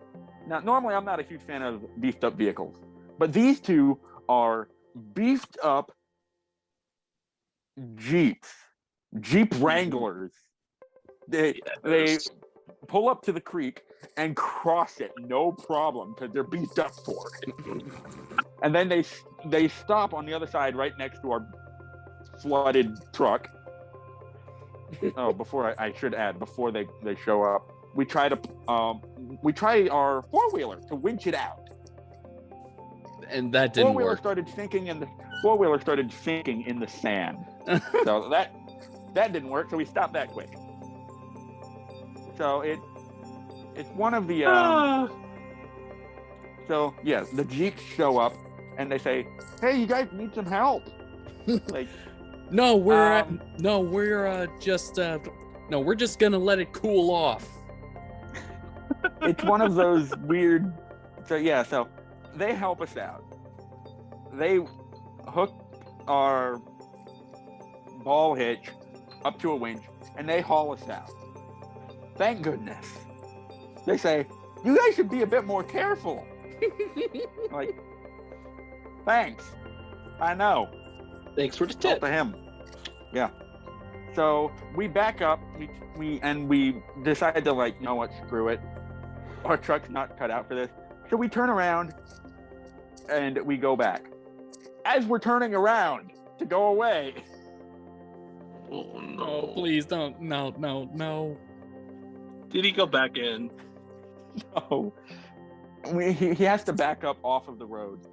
Now, normally I'm not a huge fan of beefed up vehicles, but these two are beefed up Jeep Wranglers. They pull up to the creek and cross it, no problem, because they're beefed up for it. And then they stop on the other side, right next to our flooded truck. Oh, I should add, before they show up, we try our four-wheeler to winch it out. And that didn't Four-wheeler work. started sinking in the sand. So that didn't work, so we stopped that quick. So it's one of the so yeah, the Jeeps show up and they say, "Hey, you guys need some help." Like, we're just gonna let it cool off. it's one of those weird. So they help us out. They hook our ball hitch up to a winch and they haul us out. Thank goodness. They say, "You guys should be a bit more careful." Like, thanks. I know. Thanks for the Up tip. to him. Yeah. So we back up. We decide to, like, you know what? Screw it. Our truck's not cut out for this. So we turn around and we go back. As we're turning around to go away. Oh no! Oh, please don't. No. Did he go back in? No. He has to back up off of the road.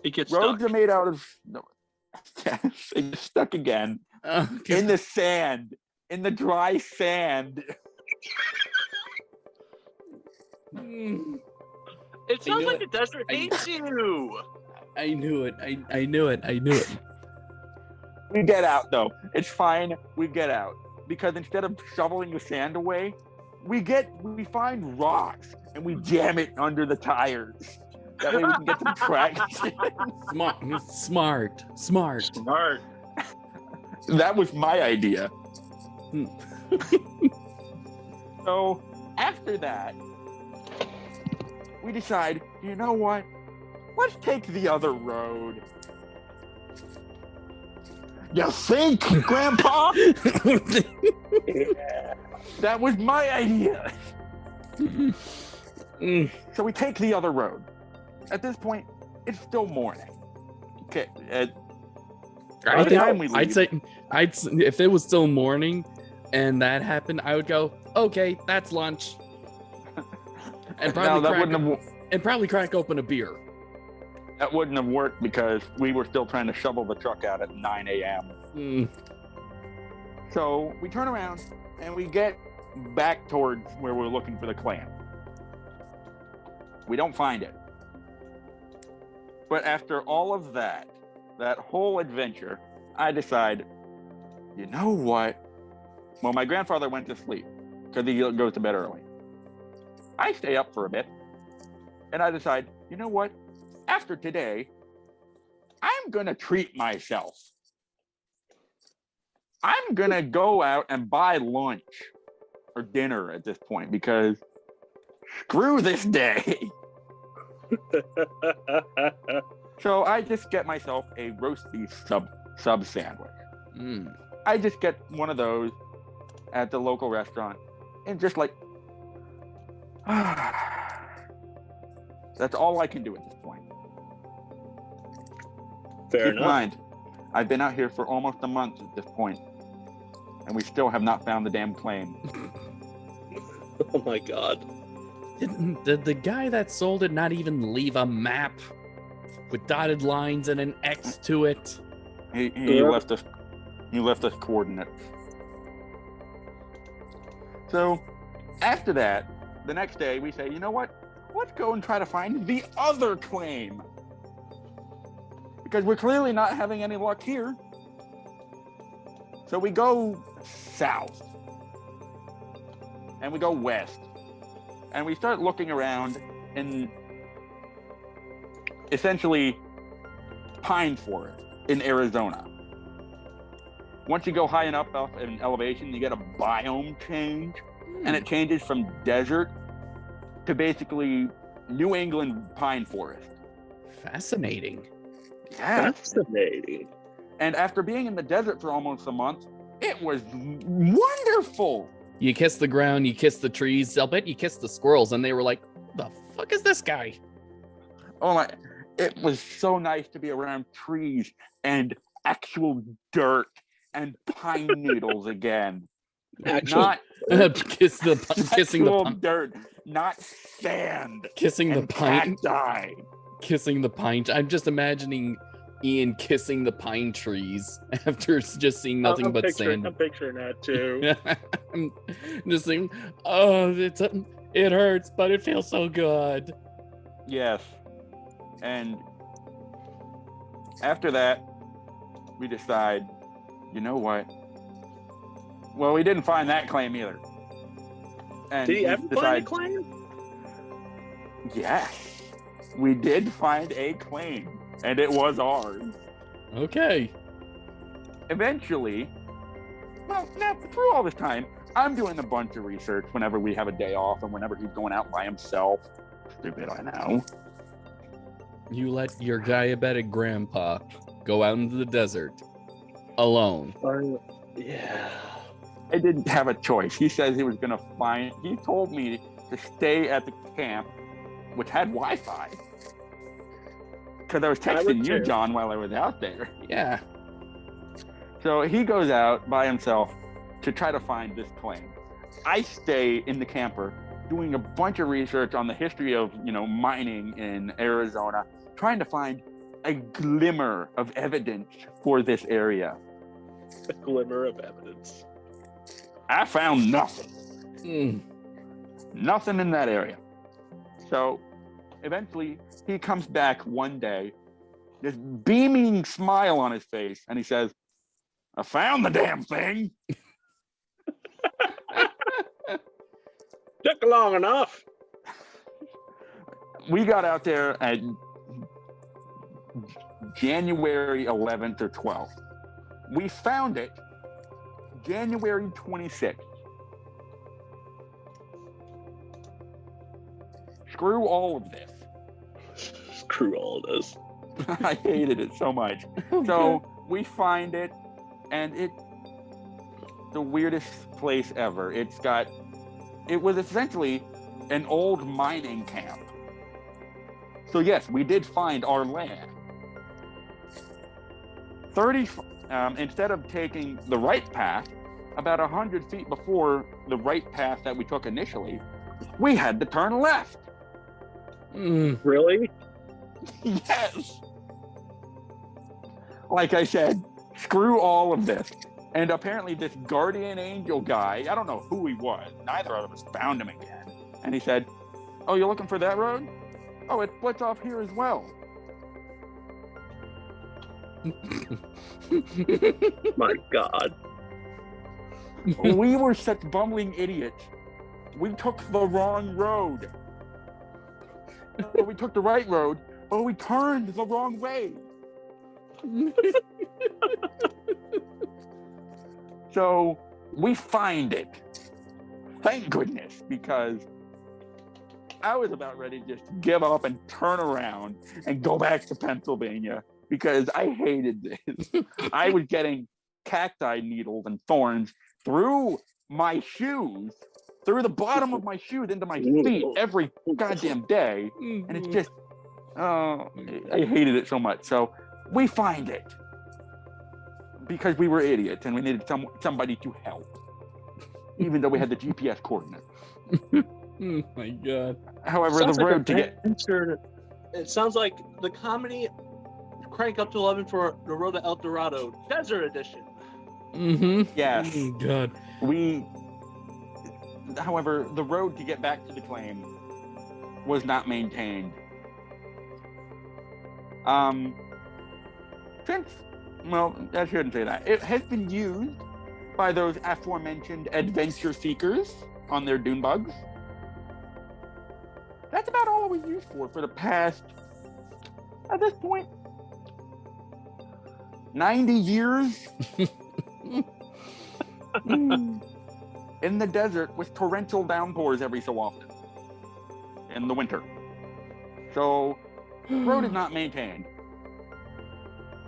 He gets Roads stuck. are made out of. No. They get stuck again in the sand, in the dry sand. It sounds knew like it. the desert hates you. I knew it. I knew it. We get out though. It's fine. We get out because instead of shoveling the sand away, we find rocks and we jam it under the tires. That way we can get some traction. Smart. Smart. That was my idea. So after that, we decide, you know what? Let's take the other road. You think, Grandpa? That was my idea. So we take the other road. At this point, it's still morning. Okay. I'd say if it was still morning and that happened, I would go, okay, that's lunch. And probably crack open a beer. That wouldn't have worked because we were still trying to shovel the truck out at 9 a.m. So we turn around and we get back towards where we're looking for the clan. We don't find it. But after all of that whole adventure, I decide, you know what? Well, my grandfather went to sleep because he goes to bed early. I stay up for a bit, and I decide, you know what? After today, I'm going to treat myself. I'm going to go out and buy lunch or dinner at this point because screw this day. So I just get myself a roast beef sub sandwich. I just get one of those at the local restaurant and just like, that's all I can do at this point. Fair Keep enough. in mind, I've been out here for almost a month at this point, and we still have not found the damn claim. Oh my god. Did the guy that sold it not even leave a map with dotted lines and an X to it? He Yeah. left us coordinates. So after that, the next day we say, you know what? Let's go and try to find the other claim. Because we're clearly not having any luck here. So we go south. And we go west. And we start looking around in essentially pine forest in Arizona. Once you go high enough up in elevation, you get a biome change, and it changes from desert to basically New England pine forest. Fascinating. Yeah. Fascinating. And after being in the desert for almost a month, it was wonderful. You kiss the ground, you kiss the trees. I'll bet you kissed the squirrels, and they were like, "The fuck is this guy?" Oh my! It was so nice to be around trees and actual dirt and pine needles again. Actually, Not kissing the actual pine, dirt, not sand. kissing the And pine, cacti. kissing the pine. I'm just imagining Ian kissing the pine trees after just seeing nothing I'm but picturing, sand. I'm picturing that too. I'm just saying, oh, it hurts, but it feels so good. Yes. And after that, we decide, you know what? Well, we didn't find that claim either. And Did he we ever find a claim? Yes. We did find a claim, and it was ours. Okay. Eventually, well, now, through all this time, I'm doing a bunch of research whenever we have a day off and whenever he's going out by himself. Stupid, I know. You let your diabetic grandpa go out into the desert alone. Yeah. I didn't have a choice. He says he was going to find, he told me to stay at the camp, which had Wi-Fi. Because I was I would texting you, too. John, while I was out there. Yeah. So he goes out by himself to try to find this claim. I stay in the camper doing a bunch of research on the history of, mining in Arizona, trying to find a glimmer of evidence for this area. A glimmer of evidence. I found nothing. Mm. Nothing in that area. So eventually he comes back one day, this beaming smile on his face, and he says, I found the damn thing. Took long enough. We got out there at January 11th or 12th. We found it January 26th. Screw all of this. Screw all this. I hated it so much. So we find it, and it's the weirdest place ever. It was essentially an old mining camp. So yes, we did find our land. Instead of taking the right path, about 100 feet before the right path that we took initially, we had to turn left. Mm. Really? Yes. Like I said, screw all of this. And apparently this guardian angel guy, I don't know who he was, neither of us found him again. And he said, oh, you're looking for that road? Oh, it splits off here as well. My God. We were such bumbling idiots. We took the wrong road. We took the right road, but we turned the wrong way. So we find it. Thank goodness, because I was about ready to just give up and turn around and go back to Pennsylvania because I hated this. I was getting cacti needles and thorns through my shoes, through the bottom of my shoes into my feet every goddamn day. And it's just, I hated it so much. So we find it because we were idiots and we needed somebody to help, even though we had the GPS coordinates. Oh my God. However, Sounds the like road to get adventure. It sounds like the comedy crank up to 11 for the Road to El Dorado Desert Edition. Mm-hmm. yes, Oh God. however, the road to get back to the claim was not maintained. Well, I shouldn't say that. It has been used by those aforementioned adventure seekers on their dune bugs. That's about all it was used for the past, at this point, 90 years. In the desert with torrential downpours every so often in the winter. So, road is not maintained.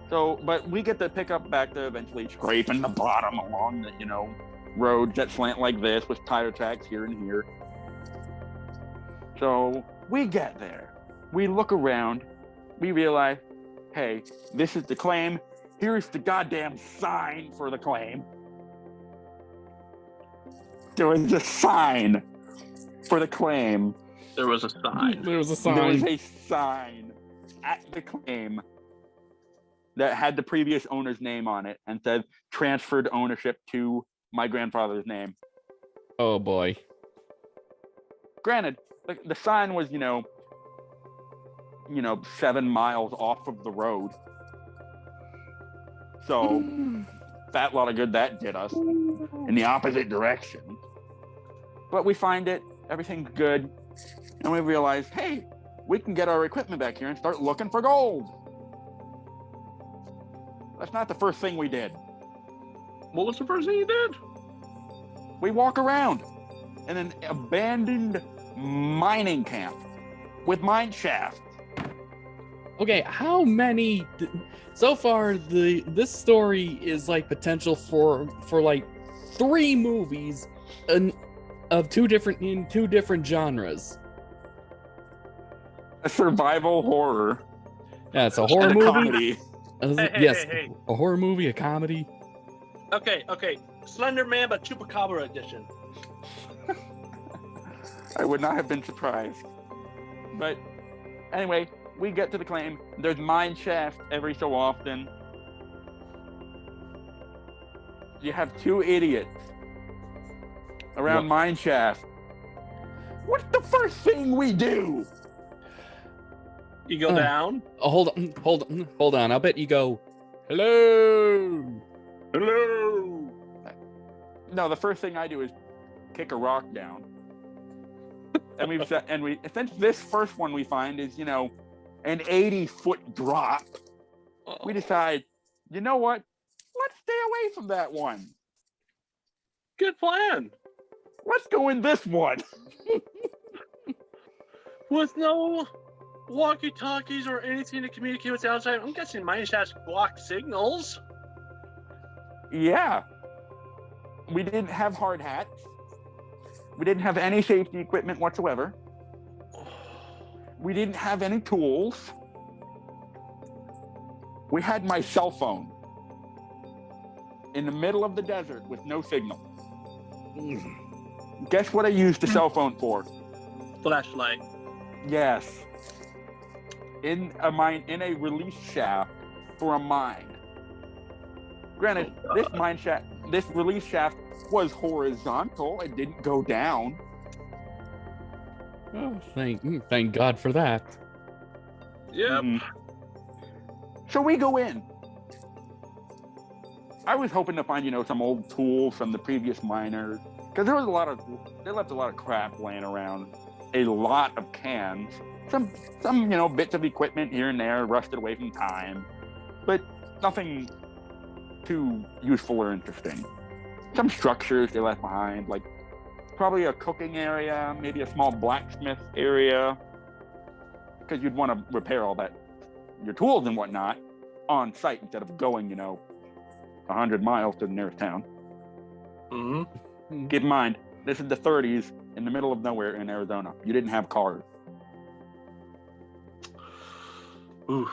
So, but we get to pick up back to eventually scraping the bottom along the, roads that slant like this with tire tracks here and here. So, we get there. We look around. We realize, hey, this is the claim. Here's the goddamn sign for the claim. There was a sign for the claim. There was a sign. There was a There was sign. a sign at the claim that had the previous owner's name on it and said transferred ownership to my grandfather's name. Oh boy. Granted, the sign was, 7 miles off of the road. So that lot of good that did us in the opposite direction. But we find it, everything's good, and we realize, hey, we can get our equipment back here and start looking for gold. That's not the first thing we did. What was the first thing you did? We walk around in an abandoned mining camp with mine shafts. Okay, how many? So far, this story is like potential for like 3 movies, in two different genres. A survival horror. Yeah, it's a horror and a movie. comedy. Yes, Hey. a horror movie, a comedy. Okay. Slender Man, but Chupacabra edition. I would not have been surprised. But anyway, we get to the claim. There's mine shaft every so often. You have 2 idiots around mine shaft. What's the first thing we do? You go down. Oh, hold on. I'll bet you go, hello. Hello. No, the first thing I do is kick a rock down. And since this first one we find is, an 80-foot drop, we decide, you know what? Let's stay away from that one. Good plan. Let's go in this one. With no walkie-talkies or anything to communicate with the outside, I'm guessing mine shafts block signals. Yeah. We didn't have hard hats. We didn't have any safety equipment whatsoever. We didn't have any tools. We had my cell phone in the middle of the desert with no signal. Guess what I used the cell phone for? Flashlight. Yes. In a release shaft for a mine. Granted, this release shaft was horizontal. It didn't go down. Oh, thank God for that. Yep. So we go in I was hoping to find, some old tools from the previous miners, because they left a lot of crap laying around, a lot of cans, some bits of equipment here and there rusted away from time, but nothing too useful or interesting. Some structures they left behind, like probably a cooking area, maybe a small blacksmith area, because you'd want to repair all that, your tools and whatnot, on site instead of going, 100 miles to the nearest town. Mm-hmm. Keep in mind, this is the 30s in the middle of nowhere in Arizona. You didn't have cars. Oof.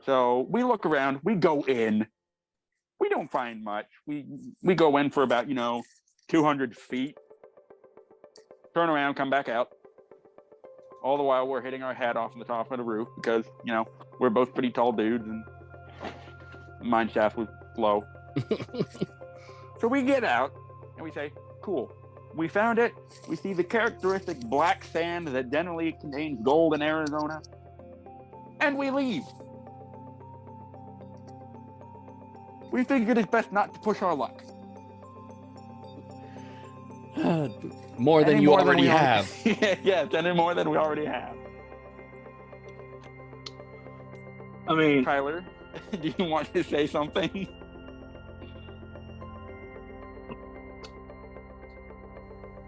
So we look around, we go in, we don't find much. We go in for about, 200 feet, turn around, come back out. All the while we're hitting our head off the top of the roof because, we're both pretty tall dudes and mine shaft was low. So we get out and we say, cool, we found it. We see the characteristic black sand that generally contains gold in Arizona. And we leave. We figured it's best not to push our luck. More than you already have. Yes, any more than we already have. I mean, Tyler, do you want to say something?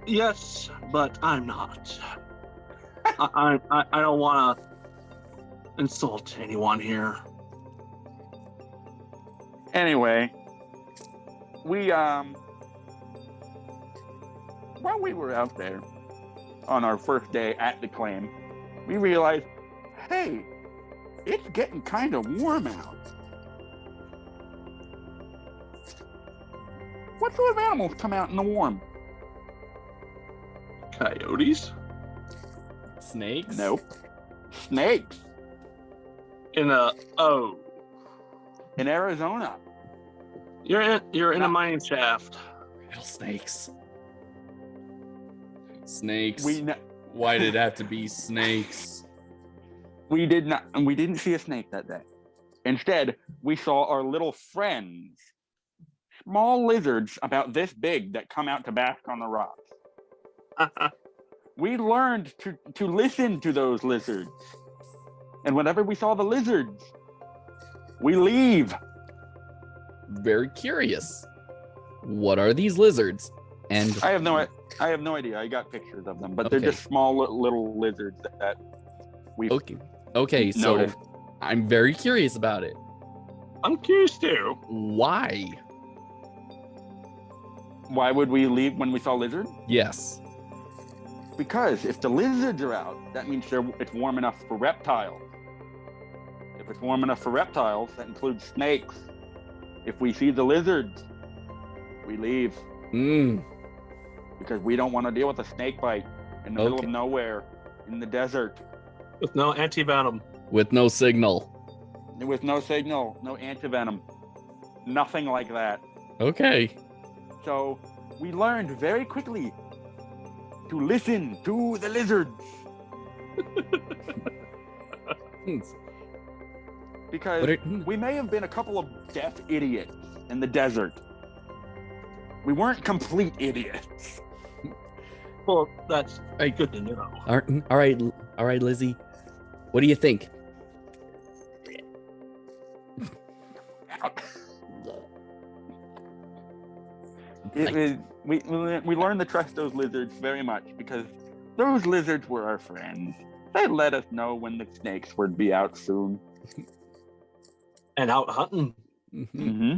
yes, but I'm not. I don't want to insult anyone here. Anyway, we while we were out there on our first day at the claim, we realized, hey, it's getting kind of warm out. What sort of animals come out in the warm? Coyotes? Snakes? Nope. Snakes In Arizona. You're in a mine shaft. Rattlesnakes. Snakes. We Why did it have to be snakes? We did not, and we didn't see a snake that day. Instead, we saw our little friends, small lizards about this big that come out to bask on the rocks. We learned to listen to those lizards. And whenever we saw the lizards, we leave. Very curious. What are these lizards? And I have no idea. I got pictures of them, but they're Okay. just small little lizards that we Okay, so noticed. I'm very curious about it. I'm curious too. Why? Why would we leave when we saw lizards? Yes. Because if the lizards are out, that means it's warm enough for reptiles. If it's warm enough for reptiles, that includes snakes. If we see the lizards, we leave because we don't want to deal with a snake bite in the middle of Okay. nowhere in the desert With no anti-venom. With no signal. with no signal, no antivenom, nothing like that. Okay. So we learned very quickly to listen to the lizards because But it, we may have been a couple of deaf idiots in the desert. We weren't complete idiots. Well, that's Right. good to know. all right, Lizzie. What do you think? We learned to trust those lizards very much because those lizards were our friends. They let us know when the snakes would be out soon. And out hunting. Mm-hmm.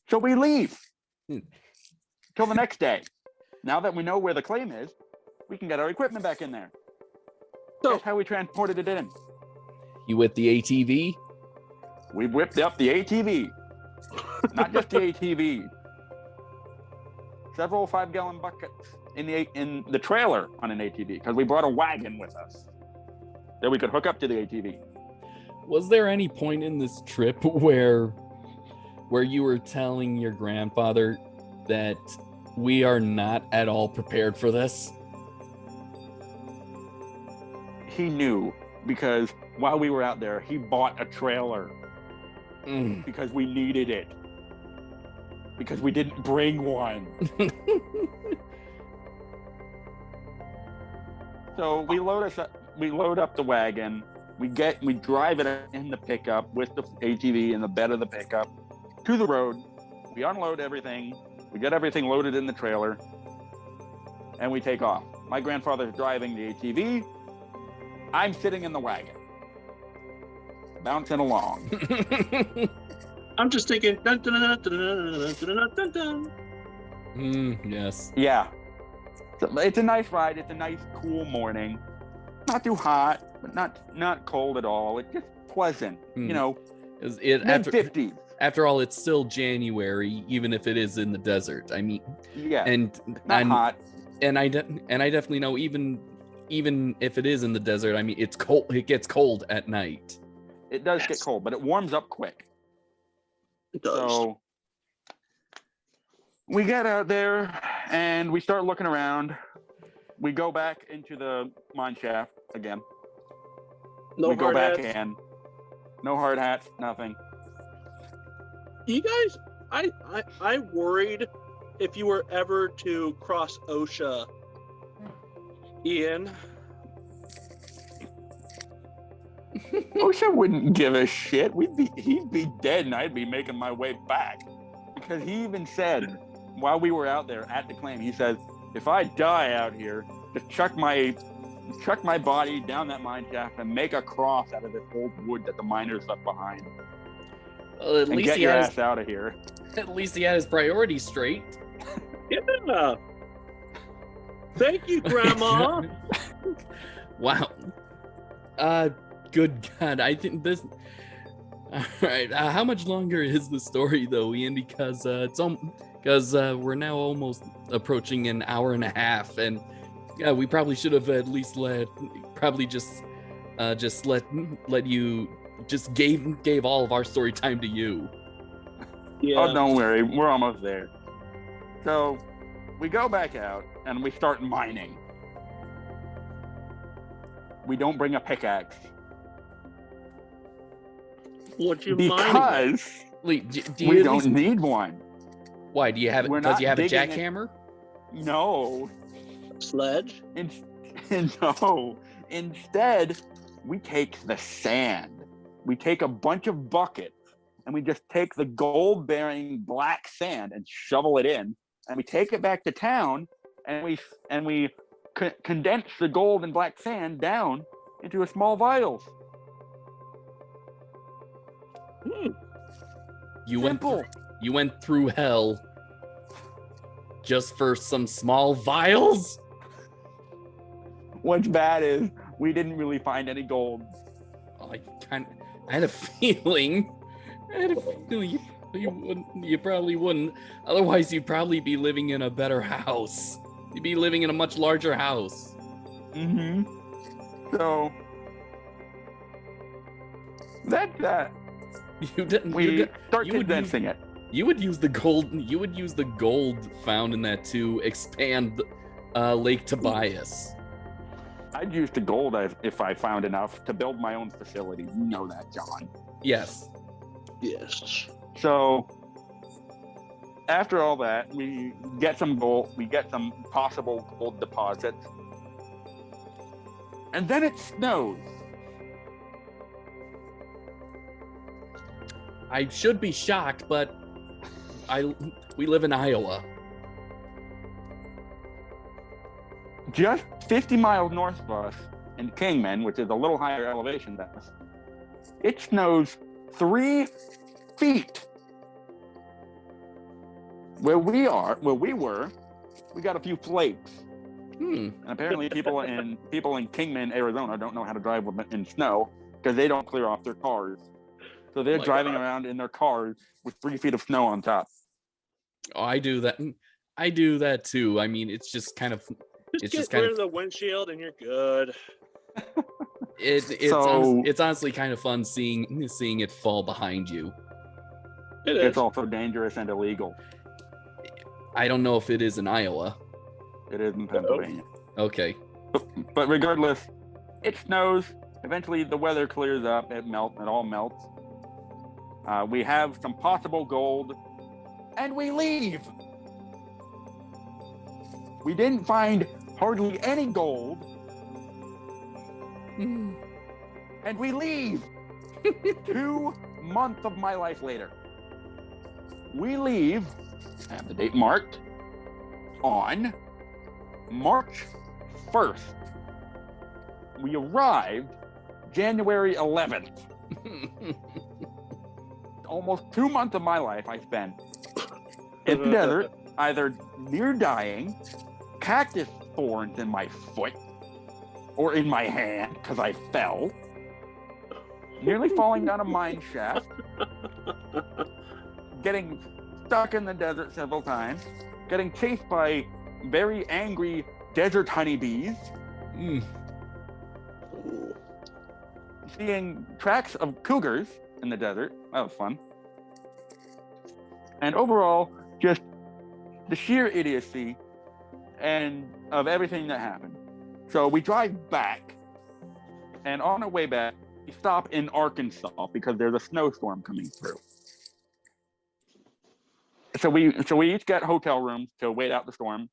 So we leave Hmm. till the next day. Now that we know where the claim is, we can get our equipment back in there. So- That's how we transported it in. You with the ATV? We whipped up the ATV. Not just the ATV. Several 5-gallon buckets in the trailer on an ATV because we brought a wagon with us that we could hook up to the ATV. Was there any point in this trip where you were telling your grandfather that we are not at all prepared for this? He knew because while we were out there, he bought a trailer Mm. because we needed it. because we didn't bring one. So we load up the wagon. We drive it in the pickup with the ATV in the bed of the pickup to the road. We unload everything. We get everything loaded in the trailer, and we take off. My grandfather's driving the ATV. I'm sitting in the wagon, bouncing along. I'm just thinking. Dun, dun, dun, dun, dun, dun, dun, dun. Yes. Yeah. So it's a nice ride. It's a nice, cool morning. Not too hot, but not cold at all. It's just pleasant. You know, mid-50s. After all, it's still January, even if it is in the desert. I mean, yeah, and not hot. And I definitely know even if it is in the desert, I mean, it's cold. It gets cold at night. It does get cold, but it warms up quick. It does. So we get out there and we start looking around. We go back into the mine shaft again. No hard hats. In. No hard hats, nothing. You guys, I worried if you were ever to cross OSHA, Ian. OSHA wouldn't give a shit. He'd be dead, and I'd be making my way back. Because he even said, while we were out there at the claim, he says, if I die out here, just chuck my body down that mine shaft and make a cross out of this old wood that the miners left behind. Well, at least get he your has, ass out of here. At least he had his priorities straight. Yeah. Thank you, Grandma. Wow. Good God, I think this. All right, how much longer is the story though, Ian? Because we're now almost approaching an hour and a half, and yeah, we probably should have at least let you just gave all of our story time to you. Yeah. Oh, don't worry, we're almost there. So we go back out and we start mining. We don't bring a pickaxe. What you mining? Because Lee, do you we at don't least, need one. why do you have it? We're Because not you have a digging it. jackhammer? No. Sledge? No. Instead, we take the sand. We take a bunch of buckets and we just take the gold-bearing black sand and shovel it in, and we take it back to town, and we condense the gold and black sand down into a small vials. You Simple. went through hell just for some small vials? What's bad is we didn't really find any gold. Oh, I had a feeling. You probably wouldn't. Otherwise, you'd probably be living in a better house. You'd be living in a much larger house. Mm-hmm. So that's that. We start condensing it. You would use the gold. You would use the gold found in that to expand Lake Tobias. I'd use the gold if I found enough to build my own facility. You know that, John. Yes. Yes. So after all that, we get some gold. We get some possible gold deposits, and then it snows. I should be shocked, but we live in Iowa. Just 50 miles north of us in Kingman, which is a little higher elevation than us, it snows 3 feet. Where we were, we got a few flakes. And apparently people in Kingman, Arizona don't know how to drive in snow because they don't clear off their cars. So they're driving around in their cars with 3 feet of snow on top. Oh, I do that. I do that too. I mean, it's just kind of. Just get rid of the windshield and you're good. It's honestly kind of fun seeing it fall behind you. It's also dangerous and illegal. I don't know if it is in Iowa. It is in Pennsylvania. Okay. But regardless, it snows. Eventually, the weather clears up. It all melts. We have some possible gold, and we leave. We didn't find hardly any gold, and we leave. 2 months of my life later. We leave, I have the date marked, on March 1st. We arrived January 11th. Almost 2 months of my life I spent in the desert, either near dying, cactus thorns in my foot, or in my hand because I fell, nearly falling down a mine shaft, getting stuck in the desert several times, getting chased by very angry desert honeybees, seeing tracks of cougars in the desert. That was fun. And overall, just the sheer idiocy and of everything that happened. So we drive back, and on our way back, we stop in Arkansas because there's a snowstorm coming through. So we each got hotel rooms to wait out the storm.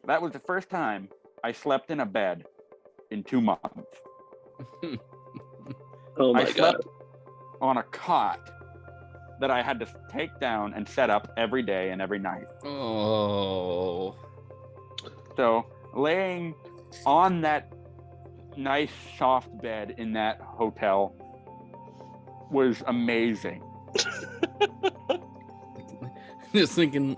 That was the first time I slept in a bed in 2 months. Oh my I slept God. on a cot that I had to take down and set up every day and every night. Oh. So laying on that nice soft bed in that hotel was amazing. Just thinking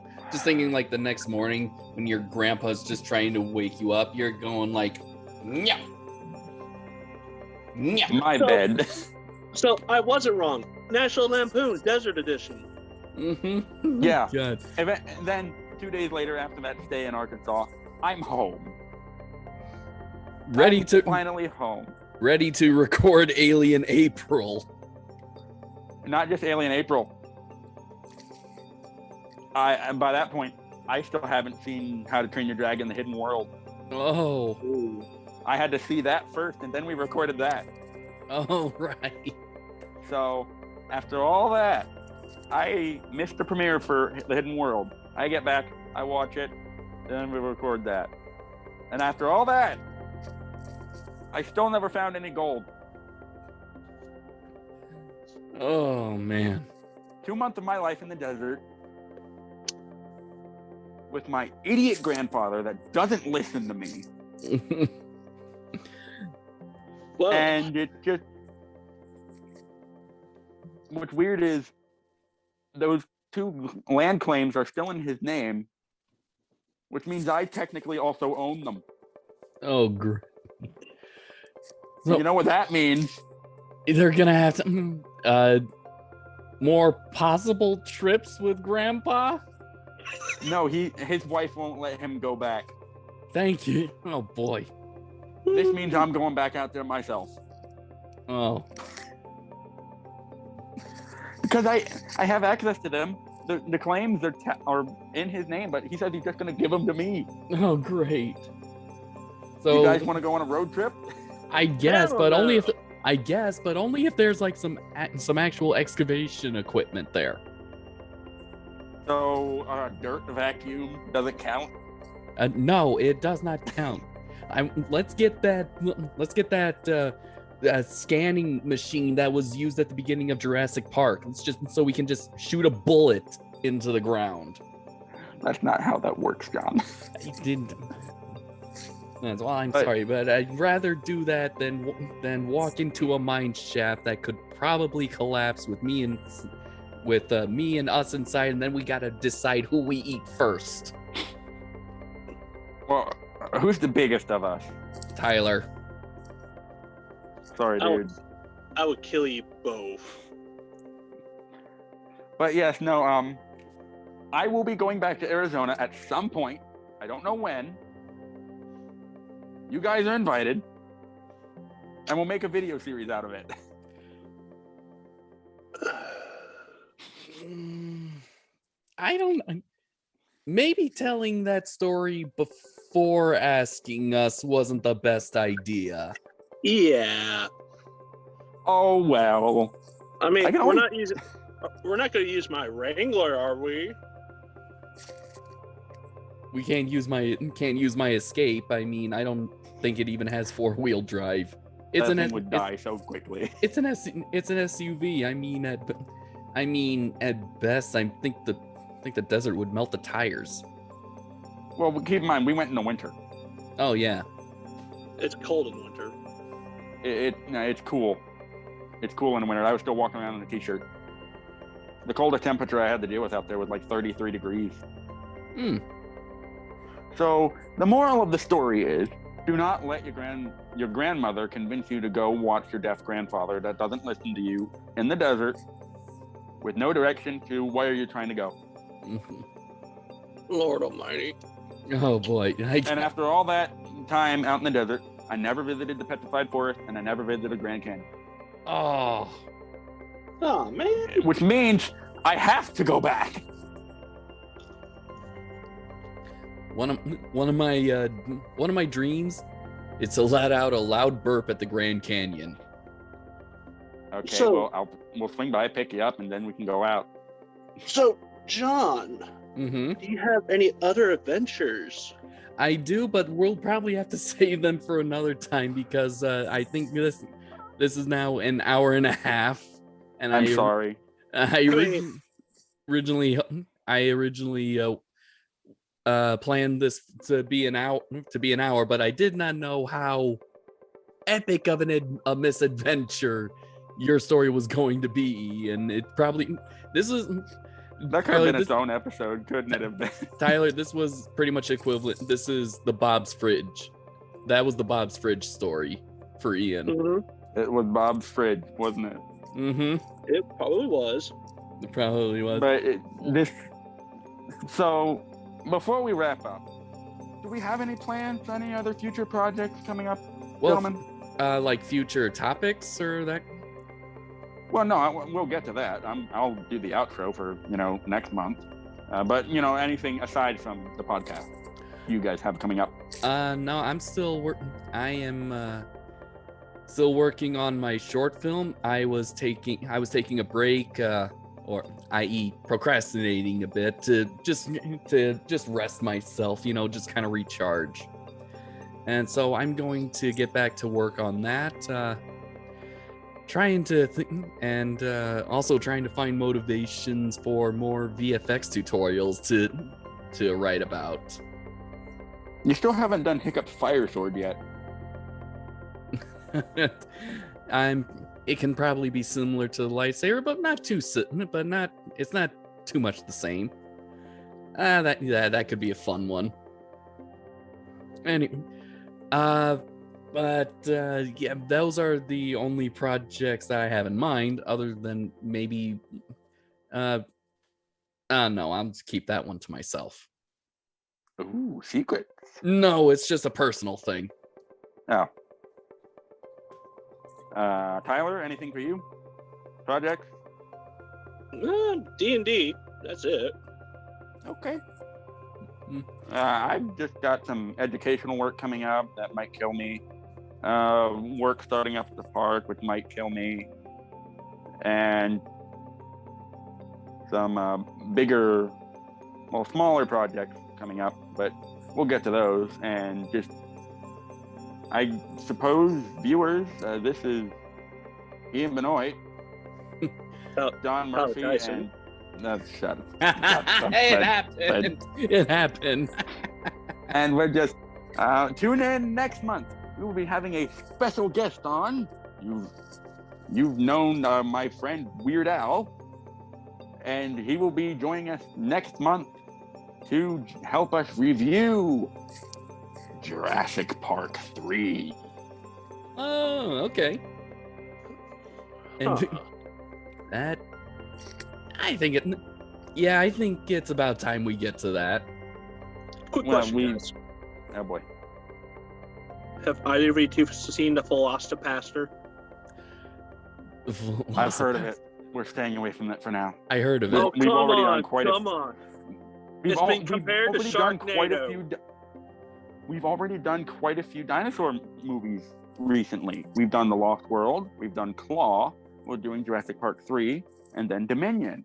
like the next morning when your grandpa's just trying to wake you up, you're going like, yeah. My bed. So I wasn't wrong. National Lampoon Desert Edition. Mm-hmm. Yeah. God. And then 2 days later, after that stay in Arkansas, I'm home. Ready to finally home. Ready to record Alien April. Not just Alien April. By that point, I still haven't seen How to Train Your Dragon: The Hidden World. Oh. Ooh. I had to see that first, and then we recorded that. Oh, right. So after all that, I missed the premiere for The Hidden World. I get back, I watch it, then we record that. And after all that, I still never found any gold. Oh, man. 2 months of my life in the desert with my idiot grandfather that doesn't listen to me. Whoa. And it just, what's weird is those 2 land claims are still in his name, which means I technically also own them. Oh, great. So, you know what that means? They're gonna have to more possible trips with Grandpa. No, his wife won't let him go back. Thank you. Oh boy. This means I'm going back out there myself. Oh. Because I have access to them. The claims are in his name, but he says he's just going to give them to me. Oh, great. So You guys want to go on a road trip? I guess, Hell but no. only if there's like some actual excavation equipment there. So dirt vacuum doesn't count. No, it does not count. Let's get that scanning machine that was used at the beginning of Jurassic Park. It's just so we can just shoot a bullet into the ground. That's not how that works, John. I didn't. That's why I'm sorry, but I'd rather do that than walk into a mine shaft that could probably collapse with me and us inside, and then we gotta decide who we eat first. Well, who's the biggest of us? Tyler. Sorry, dude. I would kill you both. But yes, no, I will be going back to Arizona at some point. I don't know when. You guys are invited. And we'll make a video series out of it. I don't. Maybe telling that story before asking us wasn't the best idea. Yeah. Oh, well. I mean, I can we're only- not going to use my Wrangler, are we? We can't use my escape. I mean, I don't think it even has 4-wheel drive. It's That an thing would die so quickly. it's an SUV. I mean at best, I think the desert would melt the tires. Well, keep in mind we went in the winter. Oh yeah. It's cold in winter. It's cool. It's cool in the winter. I was still walking around in a t-shirt. The coldest temperature I had to deal with out there was like 33 degrees. Hmm. So the moral of the story is, do not let your grandmother convince you to go watch your deaf grandfather that doesn't listen to you in the desert with no direction to where you're trying to go. Lord Almighty. Oh boy. And after all that time out in the desert, I never visited the Petrified Forest and I never visited Grand Canyon. Oh. Oh man. Which means I have to go back. One of my dreams is to let out a loud burp at the Grand Canyon. Okay, So- well, we'll swing by, pick you up, and then we can go out. So, John, Mm-hmm. do you have any other adventures? I do, but we'll probably have to save them for another time because I think this is now an hour and a half, and I'm sorry. I originally planned this to be an hour, but I did not know how epic of a misadventure your story was going to be, and it probably That could have been its own episode, couldn't it have been? Tyler, this was pretty much equivalent. This is the Bob's Fridge. That was the Bob's Fridge story for Ian. Mm-hmm. It was Bob's Fridge, wasn't it? Mm-hmm. It probably was. It probably was. But so before we wrap up, do we have any plans, any other future projects coming up, gentlemen? Like future topics or that? Well, no, we'll get to that. I'll do the outro for next month. But anything aside from the podcast you guys have coming up? No, I'm still working. I am still working on my short film. I was taking a break, or i.e. procrastinating a bit to just rest myself, just kind of recharge. And so I'm going to get back to work on that. Trying to think, and also trying to find motivations for more VFX tutorials to write about. You still haven't done Hiccup's Fire Sword yet. It can probably be similar to the lightsaber, but it's not too much the same. That could be a fun one. Anyway, but yeah, those are the only projects that I have in mind, other than maybe no, I'll just keep that one to myself. Ooh, secret. No, it's just a personal thing. Oh. Tyler, anything for you? Projects? D&D. That's it. Okay. I've just got some educational work coming up that might kill me. Work starting up at the park, which might kill me. And some smaller projects coming up, but we'll get to those. And just, I suppose, viewers, this is Ian Benoit, John Murphy, and shut up. It happened. It happened. And we're just tune in next month. We will be having a special guest on. You've known my friend Weird Al, and he will be joining us next month to help us review Jurassic Park 3. Oh, okay. And that, I think it's about time we get to that. Quick Well, question, guys. Oh boy. Have either of you two seen the Velocipaster? I've heard of it. We're staying away from that for now. I heard of it. Oh, We've come already on, done quite come on. We've It's been compared to already done quite a Sharknado. few. We've already done quite a few dinosaur movies recently. We've done The Lost World. We've done Claw. We're doing Jurassic Park 3, and then Dominion.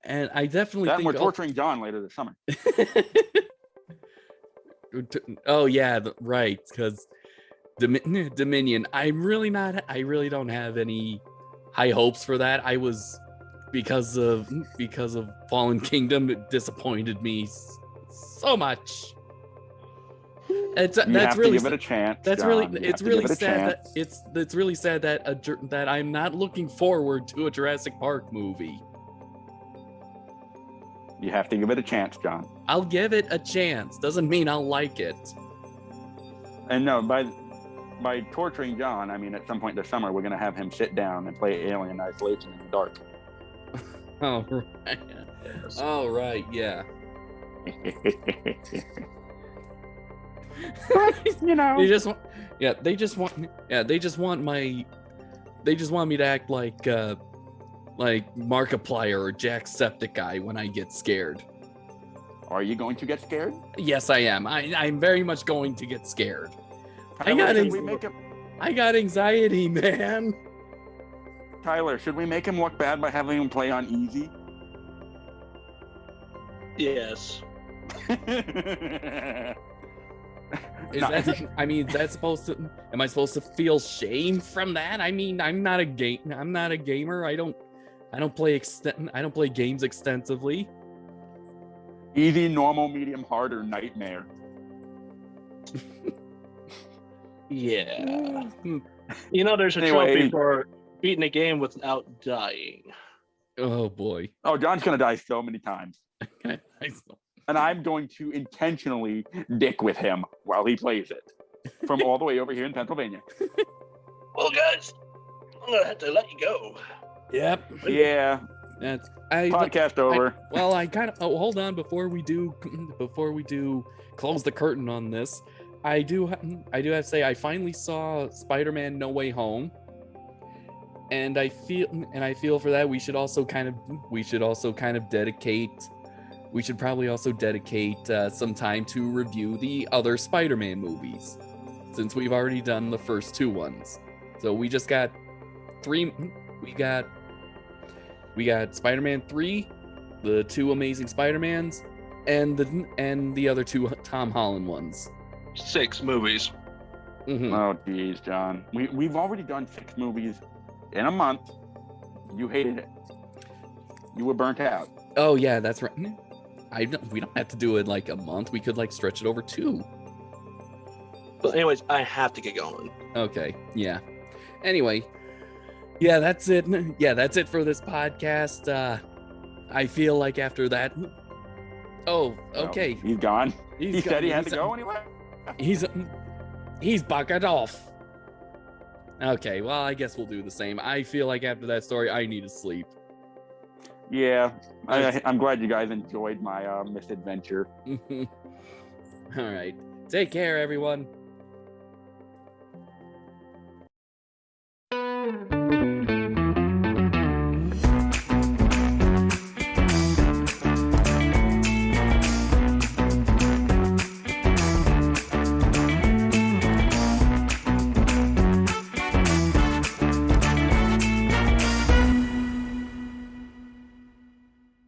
And I definitely That think we're torturing John later this summer. Oh yeah, right, because Dominion. I really don't have any high hopes for that. I was because of Fallen Kingdom, it disappointed me so much. That's really to give it a chance. that's John. really You it's have to really give it a sad chance. that it's really sad that that I'm not looking forward to a Jurassic Park movie. You have to give it a chance, John. I'll give it a chance. Doesn't mean I'll like it. And no, by torturing John, I mean at some point this summer we're gonna have him sit down and play Alien Isolation in the dark. Oh right. Oh right, yeah. But, you know, They just want me to act like Markiplier or Jacksepticeye when I get scared. are you going to get scared? Yes, I am. I'm very much going to get scared. Tyler, should we make him? I got anxiety, man. Tyler, should we make him look bad by having him play on easy? Yes. Is that supposed to? Am I supposed to feel shame from that? I mean, I'm not a gamer. I don't play games extensively. Easy, normal, medium, hard, or nightmare? Yeah. You know, there's a Anyway. trophy for beating a game without dying. Oh boy. Oh, John's gonna die so many times. And I'm going to intentionally dick with him while he plays it from all the way over here in Pennsylvania. Well, guys, I'm gonna have to let you go. Yep. Yeah, podcast over. I kind of hold on before we do close the curtain on this. I do have to say I finally saw Spider-Man No Way Home, and I feel for that we should probably also dedicate some time to review the other Spider-Man movies, since we've already done the first two ones. So we just got three. We got Spider-Man 3, the two Amazing Spider-Mans, and the other two Tom Holland ones. 6 movies. Mhm. Oh, geez, John. We've already done 6 movies in a month. You hated it. You were burnt out. Oh yeah, that's right. We don't have to do it like a month. We could like stretch it over 2. But anyways, I have to get going. Okay, yeah. Anyway, yeah, that's it. Yeah, that's it for this podcast. I feel like after that. Oh, okay. He's gone. He said he had to He's- go anyway. He's bucketed off. Okay, well, I guess we'll do the same. I feel like after that story, I need to sleep. Yeah, I'm glad you guys enjoyed my misadventure. All right. Take care, everyone.